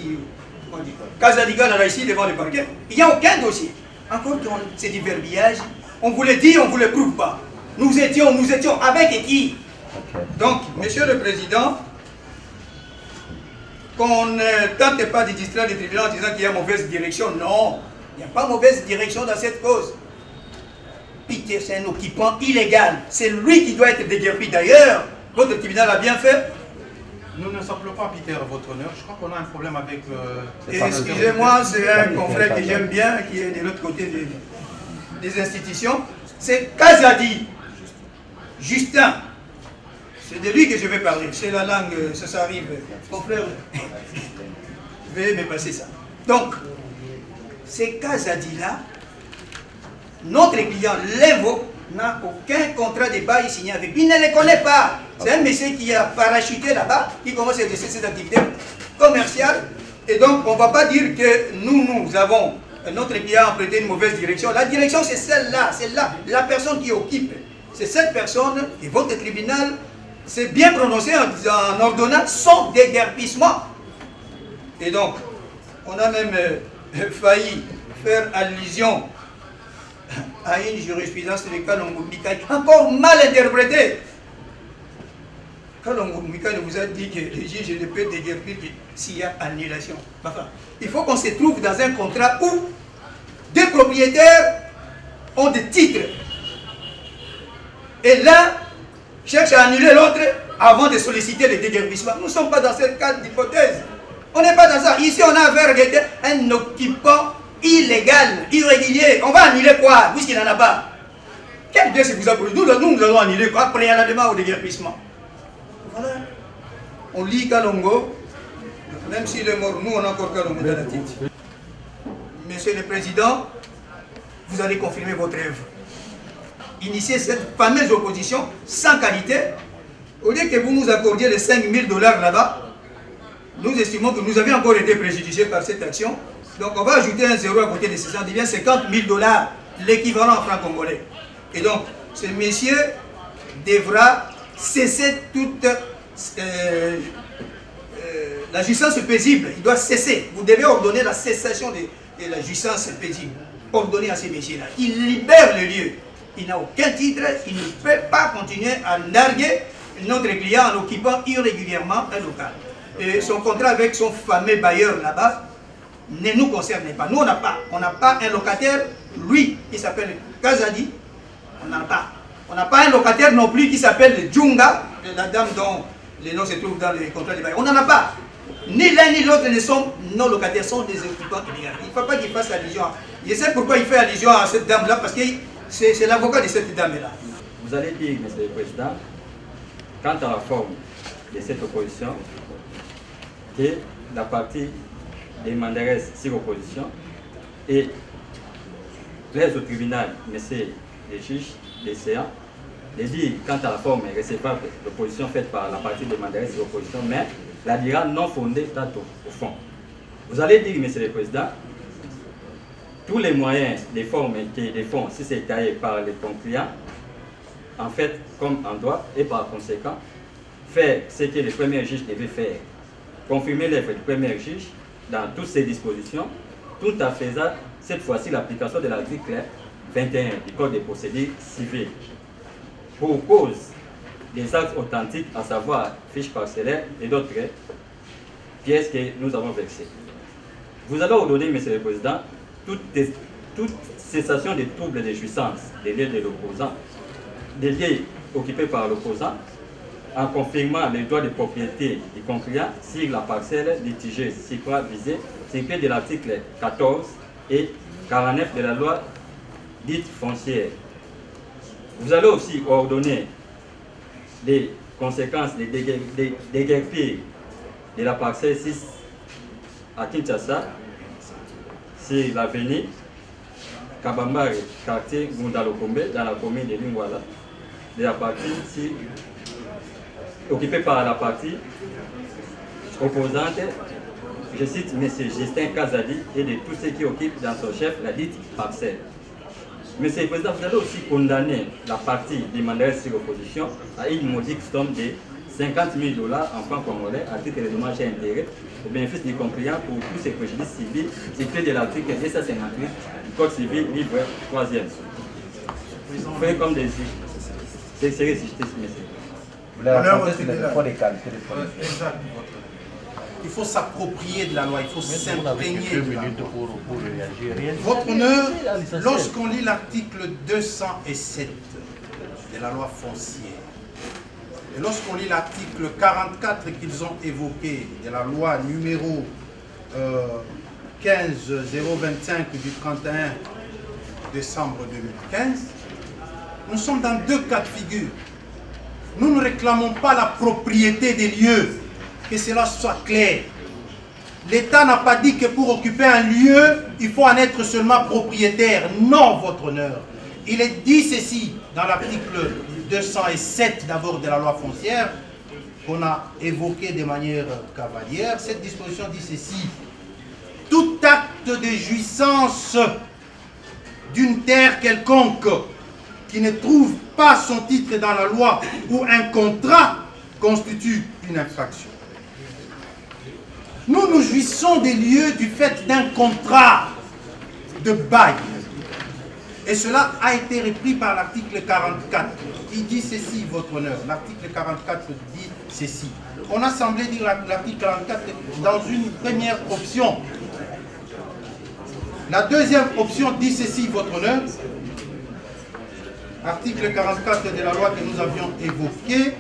ici devant le parquet. Il n'y a aucun dossier. Encore que c'est du verbiage. On vous le dit, on ne vous le prouve pas. Nous étions avec qui? Donc, Monsieur le Président, qu'on ne tente pas de distraire les tribunaux en disant qu'il y a mauvaise direction. Non, il n'y a pas mauvaise direction dans cette cause. Peter, c'est un occupant illégal. C'est lui qui doit être déguerpi. D'ailleurs, votre tribunal a bien fait. Nous ne s'appelons pas Peter, votre honneur. Je crois qu'on a un problème avec... Excusez-moi, c'est un confrère que j'aime bien, qui est de l'autre côté des institutions. C'est Kazadi. Justin. C'est de lui que je vais parler. C'est la langue, ça arrive. Confrère, veuillez me passer ça. Donc, ces Kazadi-là, notre client Levo n'a aucun contrat de bail signé avec lui. Il ne les connaît pas. C'est un monsieur qui a parachuté là-bas, qui commence à exercer ses activités commerciales. Et donc, on ne va pas dire que nous avons, notre client a prêté une mauvaise direction. La direction, c'est celle-là. C'est là, la personne qui occupe. C'est cette personne, et votre tribunal s'est bien prononcé en ordonnant son déguerpissement. Et donc, on a même failli faire allusion à une jurisprudence de Kalongo Mikai, encore mal interprétée. Kalongo Mikai vous a dit que le juge ne peut déguerpir s'il y a annulation. Enfin, il faut qu'on se trouve dans un contrat où deux propriétaires ont des titres. Et l'un cherche à annuler l'autre avant de solliciter le déguerpissement. Nous ne sommes pas dans cette cadre d'hypothèse. On n'est pas dans ça. Ici, on a affaire à un occupant illégal, irrégulier. On va annuler quoi, puisqu'il n'en a pas? Quel bien vous a produit? Nous allons annuler quoi, préalablement au déguerpissement. Voilà. On lit Kalongo, même s'il est mort, nous on a encore Kalongo dans la tête. Monsieur le Président, vous allez confirmer votre œuvre. Initier cette fameuse opposition sans qualité, au lieu que vous nous accordiez les 5 000 $ là-bas, nous estimons que nous avions encore été préjudiciés par cette action. Donc on va ajouter un zéro à côté de 600, devient 50 000 $, l'équivalent en francs congolais. Et donc, ce monsieur devra cesser toute la jouissance paisible. Il doit cesser. Vous devez ordonner la cessation de la jouissance paisible. Ordonner à ces messieurs-là. Il libère le lieu. Il n'a aucun titre. Il ne peut pas continuer à narguer notre client en occupant irrégulièrement un local. Et son contrat avec son fameux bailleur là-bas ne nous concerne pas. Nous, on n'a pas un locataire. Lui, il s'appelle Kazadi. On n'en a pas. On n'a pas un locataire non plus qui s'appelle Djunga, la dame dont les noms se trouvent dans les contrats de bail. On n'en a pas. Ni l'un ni l'autre ne sont nos locataires, sont des occupants illégaux. Il ne faut pas qu'il fasse allusion. Je sais pourquoi il fait allusion à cette dame-là, parce que c'est l'avocat de cette dame-là. vous allez dire, Monsieur le Président, quant à la forme de cette opposition, que la partie demanderait sur opposition et plaise au tribunal, Monsieur les juges, les séants, de dire quant à la forme recevable de l'opposition faite par la partie demanderait sur opposition, mais la dira non fondée tant au fond. Vous allez dire, Monsieur le Président, tous les moyens des formes et des fonds, si c'est taillé par les concluants, en fait, comme en droit, et par conséquent, faire ce que le premier juge devait faire, confirmer l'œuvre du premier juge dans toutes ses dispositions, tout en faisant cette fois-ci l'application de l'article 21 du Code des procédures civiles, pour cause des actes authentiques, à savoir fiches parcellaires et d'autres pièces que nous avons versées. Vous allez ordonner, Monsieur le Président, toute cessation des troubles de jouissance des lieux de l'opposant, des lieux occupés par l'opposant, en confirmant les droits de propriété du concluant sur la parcelle litigée supra-visée, sur le pied de l'article 14 et 49 de la loi dite foncière. Vous allez aussi ordonner les conséquences des déguerpir de la parcelle 6 à Kinshasa, sur l'avenue Kabambare, quartier Gundalokombe, dans la commune de Lingwala, de la partie occupée par la partie opposante, je cite M. Justin Kazadi et de tous ceux qui occupent dans son chef la dite parcelle. Monsieur le Président, vous allez aussi condamner la partie demandée sur opposition à une modique somme de 50 000 $ en francs congolais à titre de dommages et intérêts au bénéfice du concluant pour tous ces préjudices civils cités de l'article 258 du Code civil, livre 3e. Faites comme des c'est justice, monsieur. Il faut s'approprier de la loi, il faut s'imprégner de la loi. Votre honneur, lorsqu'on lit l'article 207 de la loi foncière, et lorsqu'on lit l'article 44 qu'ils ont évoqué de la loi numéro 15025 du 31 décembre 2015, nous sommes dans deux cas de figure. Nous ne réclamons pas la propriété des lieux, que cela soit clair. L'État n'a pas dit que pour occuper un lieu, il faut en être seulement propriétaire. Non, votre honneur. Il est dit ceci dans l'article 207 d'abord de la loi foncière, qu'on a évoqué de manière cavalière. Cette disposition dit ceci: tout acte de jouissance d'une terre quelconque qui ne trouve pas son titre dans la loi ou un contrat constitue une infraction. Nous nous jouissons des lieux du fait d'un contrat de bail. Et cela a été repris par l'article 44, qui dit ceci, votre honneur. L'article 44 dit ceci. On a semblé dire l'article 44 dans une première option. La deuxième option dit ceci, votre honneur. Article 44 de la loi que nous avions évoqué.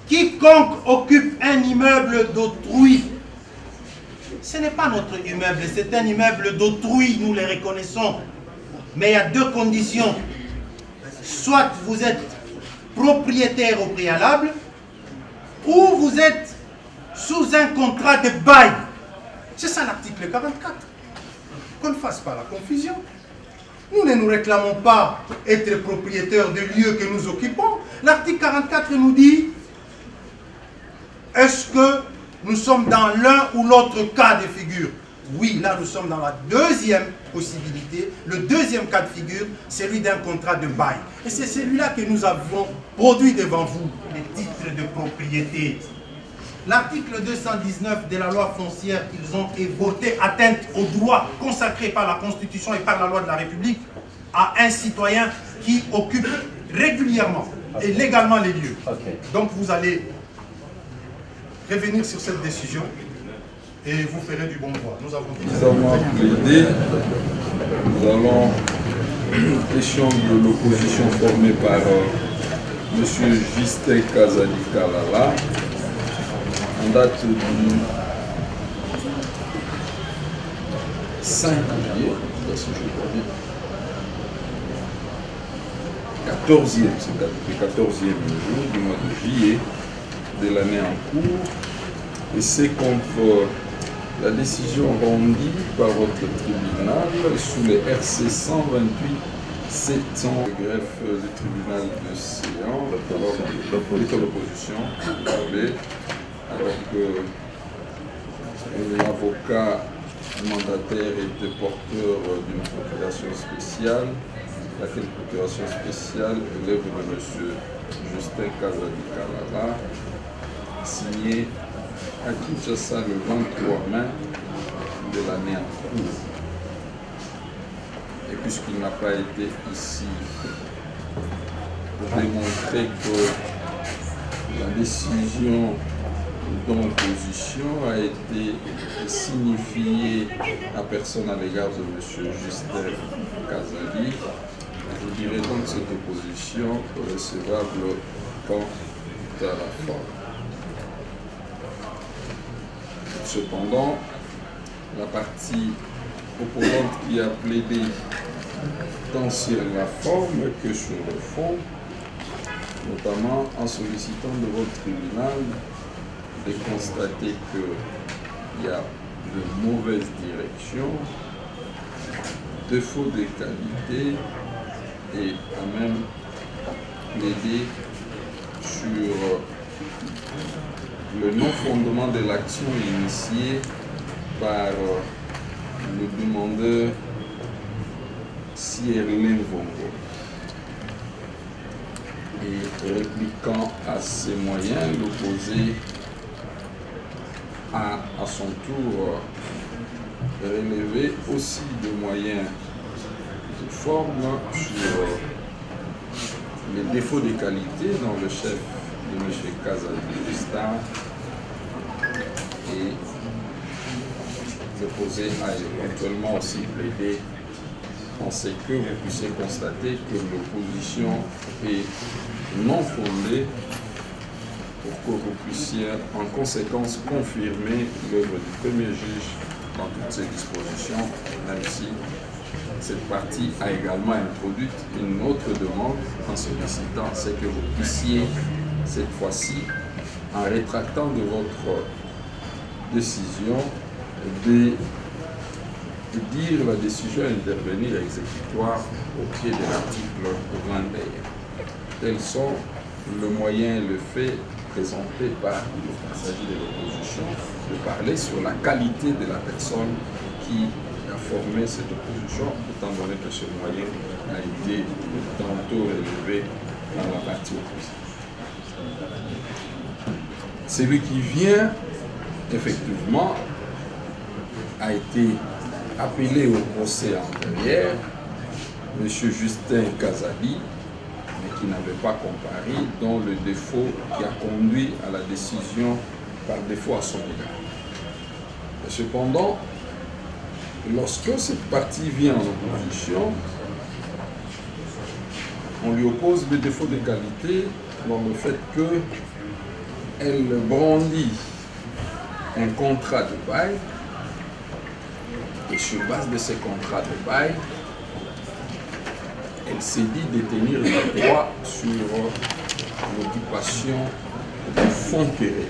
Quiconque occupe un immeuble d'autrui, ce n'est pas notre immeuble, c'est un immeuble d'autrui, nous les reconnaissons. Mais il y a deux conditions. Soit vous êtes propriétaire au préalable, ou vous êtes sous un contrat de bail. C'est ça l'article 44. Qu'on ne fasse pas la confusion. Nous ne nous réclamons pas être propriétaires de lieux que nous occupons. L'article 44 nous dit, est-ce que nous sommes dans l'un ou l'autre cas de figure? Oui, là nous sommes dans la deuxième possibilité. Le deuxième cas de figure, celui d'un contrat de bail. Et c'est celui-là que nous avons produit devant vous, les titres de propriété. L'article 219 de la loi foncière qu'ils ont voté atteinte aux droits consacrés par la Constitution et par la loi de la République à un citoyen qui occupe régulièrement et légalement les lieux. Donc vous allez revenir sur cette décision et vous ferez du bon droit. Nous avons plaidé, nous allons question de l'opposition formée par M. Justin Kazadi Kalala en date du 5 juillet, si je vois bien, 14 14e jour du mois de juillet de l'année en cours, et c'est contre la décision rendue par votre tribunal sous les RC 128 700 greffe du tribunal de Sion, l'opposition, avec l'avocat mandataire et porteur d'une procuration spéciale, laquelle procuration spéciale élève de M. Justin Kazadi Kalala, signé à Kinshasa le 23 mai de l'année en cours. Et puisqu'il n'a pas été ici pour démontrer que la décision d'opposition a été signifiée à personne à l'égard de M. Justin Kazadi, je dirais donc que cette opposition est recevable quant à la forme. Cependant, la partie opposante qui a plaidé tant sur la forme que sur le fond, notamment en sollicitant de votre tribunal de constater qu'il y a de mauvaises directions, défaut de qualité, et a même plaidé sur le non-fondement de l'action initiée par le demandeur Sierlin Vongo. Et répliquant à ces moyens, l'opposé a à son tour relevé aussi des moyens de forme sur les défauts de qualité dans le chef de M. Kazadi Justin, et l'opposé a éventuellement aussi plaidé en ce que vous puissiez constater que l'opposition est non fondée pour que vous puissiez en conséquence confirmer l'œuvre du premier juge dans toutes ces dispositions, même si cette partie a également introduit une autre demande en sollicitant ce que vous puissiez cette fois-ci, en rétractant de votre décision, de dire la décision intervenir exécutoire au pied de l'article 21. Tels sont le moyen et le fait présenté par le passager de l'opposition de parler sur la qualité de la personne qui a formé cette opposition, étant donné que ce moyen a été tantôt relevé dans la partie opposée. Celui qui vient, effectivement, a été appelé au procès antérieur, M. Justin Kazadi, mais qui n'avait pas comparu, dont le défaut qui a conduit à la décision par défaut à son égard. Et cependant, lorsque cette partie vient en opposition, on lui oppose le défaut de qualité dans le fait qu'elle brandit un contrat de bail, et sur base de ce contrat de bail, elle s'est dit détenir le droit sur l'occupation du fonds Kérémé.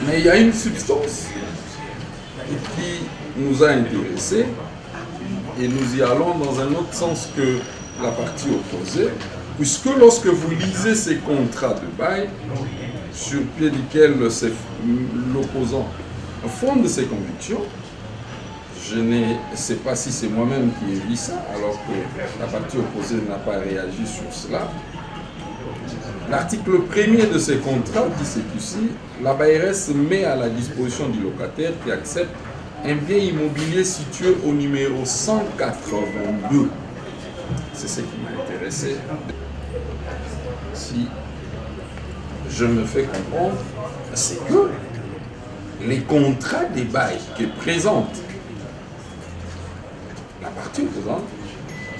Mais il y a une substance qui nous a intéressés, et nous y allons dans un autre sens que la partie opposée, puisque lorsque vous lisez ces contrats de bail, sur pied duquel l'opposant fonde ses convictions, je ne sais pas si c'est moi-même qui ai vu ça, alors que la partie opposée n'a pas réagi sur cela. L'article 1er de ces contrats dit ceci: la BARS met à la disposition du locataire qui accepte un bien immobilier situé au numéro 182. C'est ce qui m'a intéressé. Si je me fais comprendre, c'est que les contrats des bails que présente la partie opposante,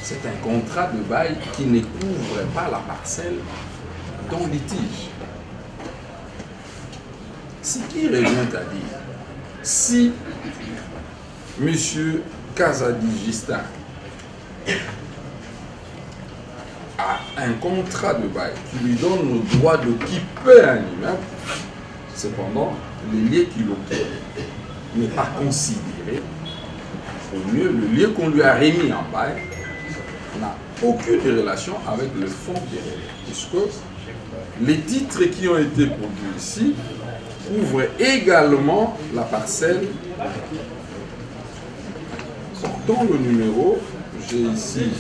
c'est un contrat de bail qui ne couvre pas la parcelle dont litige. Ce qui revient à dire, si M. Kazadi Justin a un contrat de bail qui lui donne le droit d'occuper un immeuble, cependant, le lieu qu'il occupe n'est pas considéré. Au mieux, le lieu qu'on lui a remis en bail n'a aucune relation avec le fonds qui est remis, puisque les titres qui ont été produits ici couvrent également la parcelle. Sortons le numéro, j'ai ici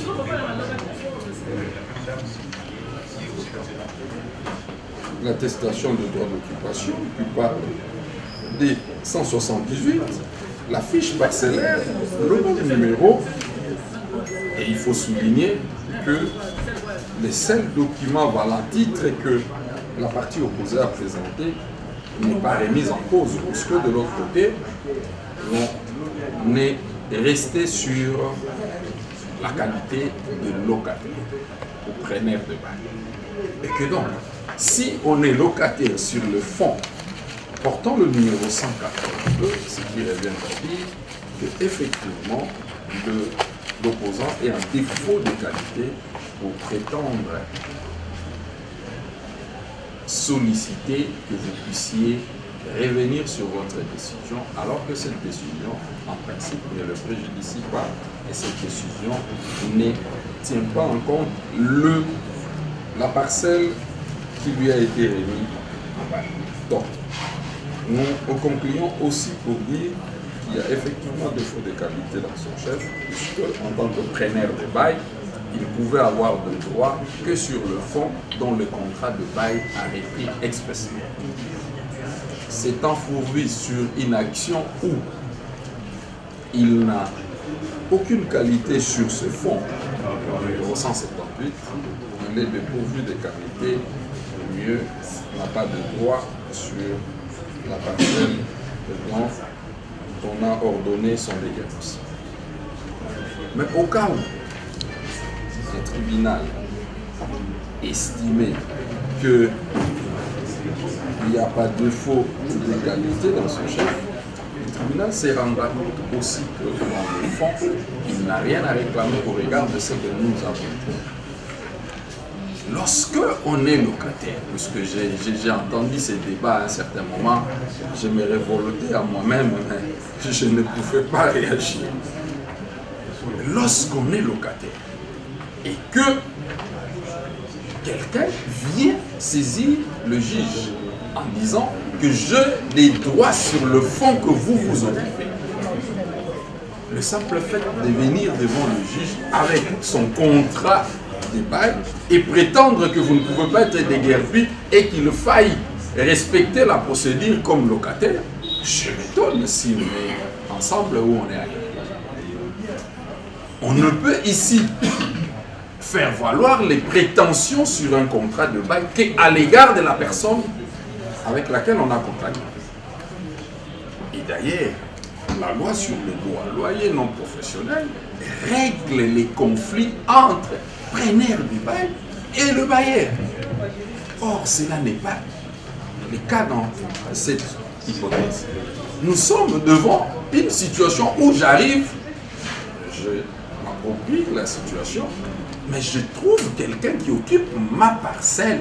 l'attestation de droit d'occupation qui parle des 178, la fiche parcellaire, le même numéro, et il faut souligner que les seuls documents valant titre que la partie opposée a présenté n'est pas remise en cause, puisque de l'autre côté, on est resté sur la qualité de locataire ou preneur de bail. Et que donc, si on est locataire sur le fonds portant le numéro 142, ce qui revient à dire qu'effectivement, l'opposant est un défaut de qualité pour prétendre solliciter que vous puissiez revenir sur votre décision, alors que cette décision, en principe, ne le préjudicie pas et cette décision ne tient pas en compte la parcelle qui lui a été remise en bail. Donc, nous concluons aussi pour dire qu'il y a effectivement défaut de qualité dans son chef, puisque en tant que preneur de bail, il pouvait avoir de droit que sur le fonds dont le contrat de bail a été expressément. C'est enfourvi sur une action où il n'a aucune qualité sur ce fonds, numéro 178, il est dépourvu de qualité, mieux n'a pas de droit sur la parcelle dont on a ordonné son déguerpissement. Mais au cas où le tribunal estimait qu'il n'y a pas de défaut de qualité dans son chef, le tribunal s'est rendu compte aussi que dans le fond, il n'a rien à réclamer au regard de ce que nous avons fait. Lorsque on est locataire, puisque j'ai entendu ces débats à un certain moment, je me révoltais à moi-même, mais je ne pouvais pas réagir. Lorsqu'on est locataire et que quelqu'un vient saisir le juge en disant que j'ai des droits sur le fonds que vous vous occupez, le simple fait de venir devant le juge avec son contrat de bail et prétendre que vous ne pouvez pas être déguerpi et qu'il faille respecter la procédure comme locataire, je m'étonne si on est ensemble où on est ailleurs. On ne peut ici faire valoir les prétentions sur un contrat de bail qu'à l'égard de la personne avec laquelle on a contracté. Et d'ailleurs, la loi sur le droit loyer non professionnel règle les conflits entre preneur du bail et le bailleur. Or, cela n'est pas le cas dans cette hypothèse. Nous sommes devant une situation où j'arrive, je m'approprie la situation, mais je trouve quelqu'un qui occupe ma parcelle.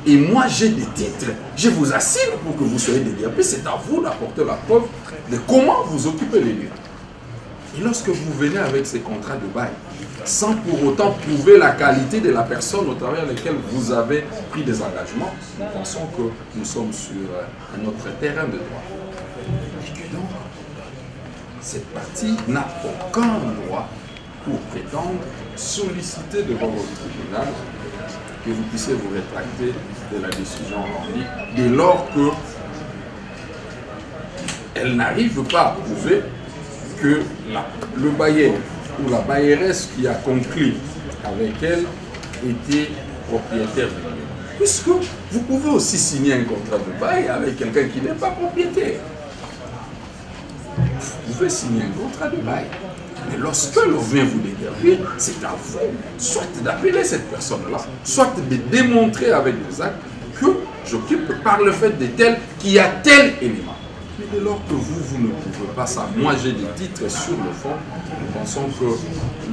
Et moi, j'ai des titres. Je vous assigne pour que vous soyez déguerpis. C'est à vous d'apporter la preuve de comment vous occupez les lieux. Et lorsque vous venez avec ces contrats de bail, sans pour autant prouver la qualité de la personne au travers de laquelle vous avez pris des engagements, nous pensons que nous sommes sur un autre terrain de droit. Et que donc, cette partie n'a aucun droit pour prétendre solliciter devant votre tribunal que vous puissiez vous rétracter de la décision rendue dès lors que elle n'arrive pas à prouver que le bailleur ou la bailleresse qui a conclu avec elle était propriétaire du lieu. Puisque vous pouvez aussi signer un contrat de bail avec quelqu'un qui n'est pas propriétaire. Vous pouvez signer un contrat de bail. Mais lorsque l'on vient vous déguerpir, c'est à vous soit d'appeler cette personne-là, soit de démontrer avec des actes que j'occupe par le fait de tel qu'il y a tel élément. Mais dès lors que vous ne pouvez pas ça, moi j'ai des titres sur le fond, nous pensons que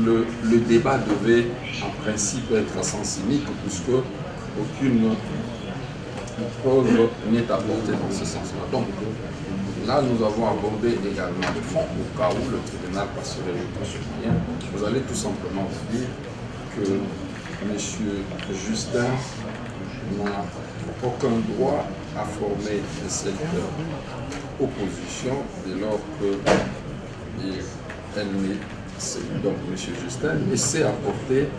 le débat devait en principe être à sens unique, puisque aucune preuve n'est apportée dans ce sens-là. Donc, là, nous avons abordé également le fond, au cas où le tribunal passerait le temps sur rien. Vous allez tout simplement vous dire que M. Justin n'a aucun droit à former cette opposition dès lors que donc M. Justin essaie d'apporter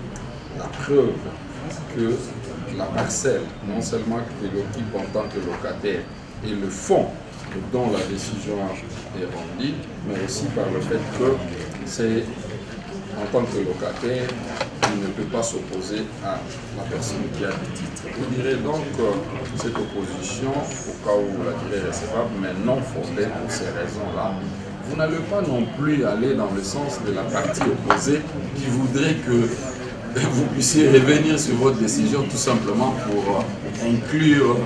la preuve que la parcelle, non seulement qu'il occupe en tant que locataire, et le fond dont la décision est rendue, mais aussi par le fait que c'est en tant que locataire, il ne peut pas s'opposer à la personne qui a des titres. Vous direz donc cette opposition, au cas où vous la direz recevable, mais non fondée pour ces raisons-là, vous n'allez pas non plus aller dans le sens de la partie opposée qui voudrait que vous puissiez revenir sur votre décision tout simplement pour inclure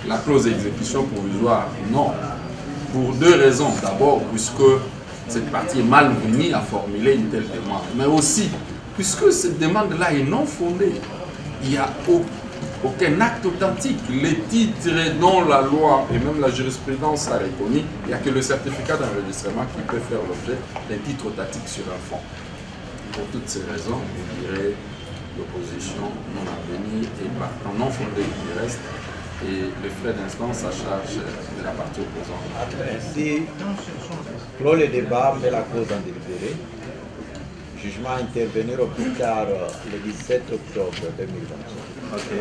la clause d'exécution provisoire. Non. Pour deux raisons. D'abord, puisque cette partie est malvenue à formuler une telle demande. Mais aussi, puisque cette demande-là est non fondée. Il n'y a aucun acte authentique. Les titres dont la loi et même la jurisprudence a reconnu, il n'y a que le certificat d'enregistrement qui peut faire l'objet d'un titre authentique sur un fonds. Pour toutes ces raisons, je dirais l'opposition non avenue et partant non fondée du reste, et les frais d'instance à charge de la partie opposante. Si clôt le débat, met la cause en délibéré, jugement à intervenir au plus tard le 17 octobre 2025. Ok.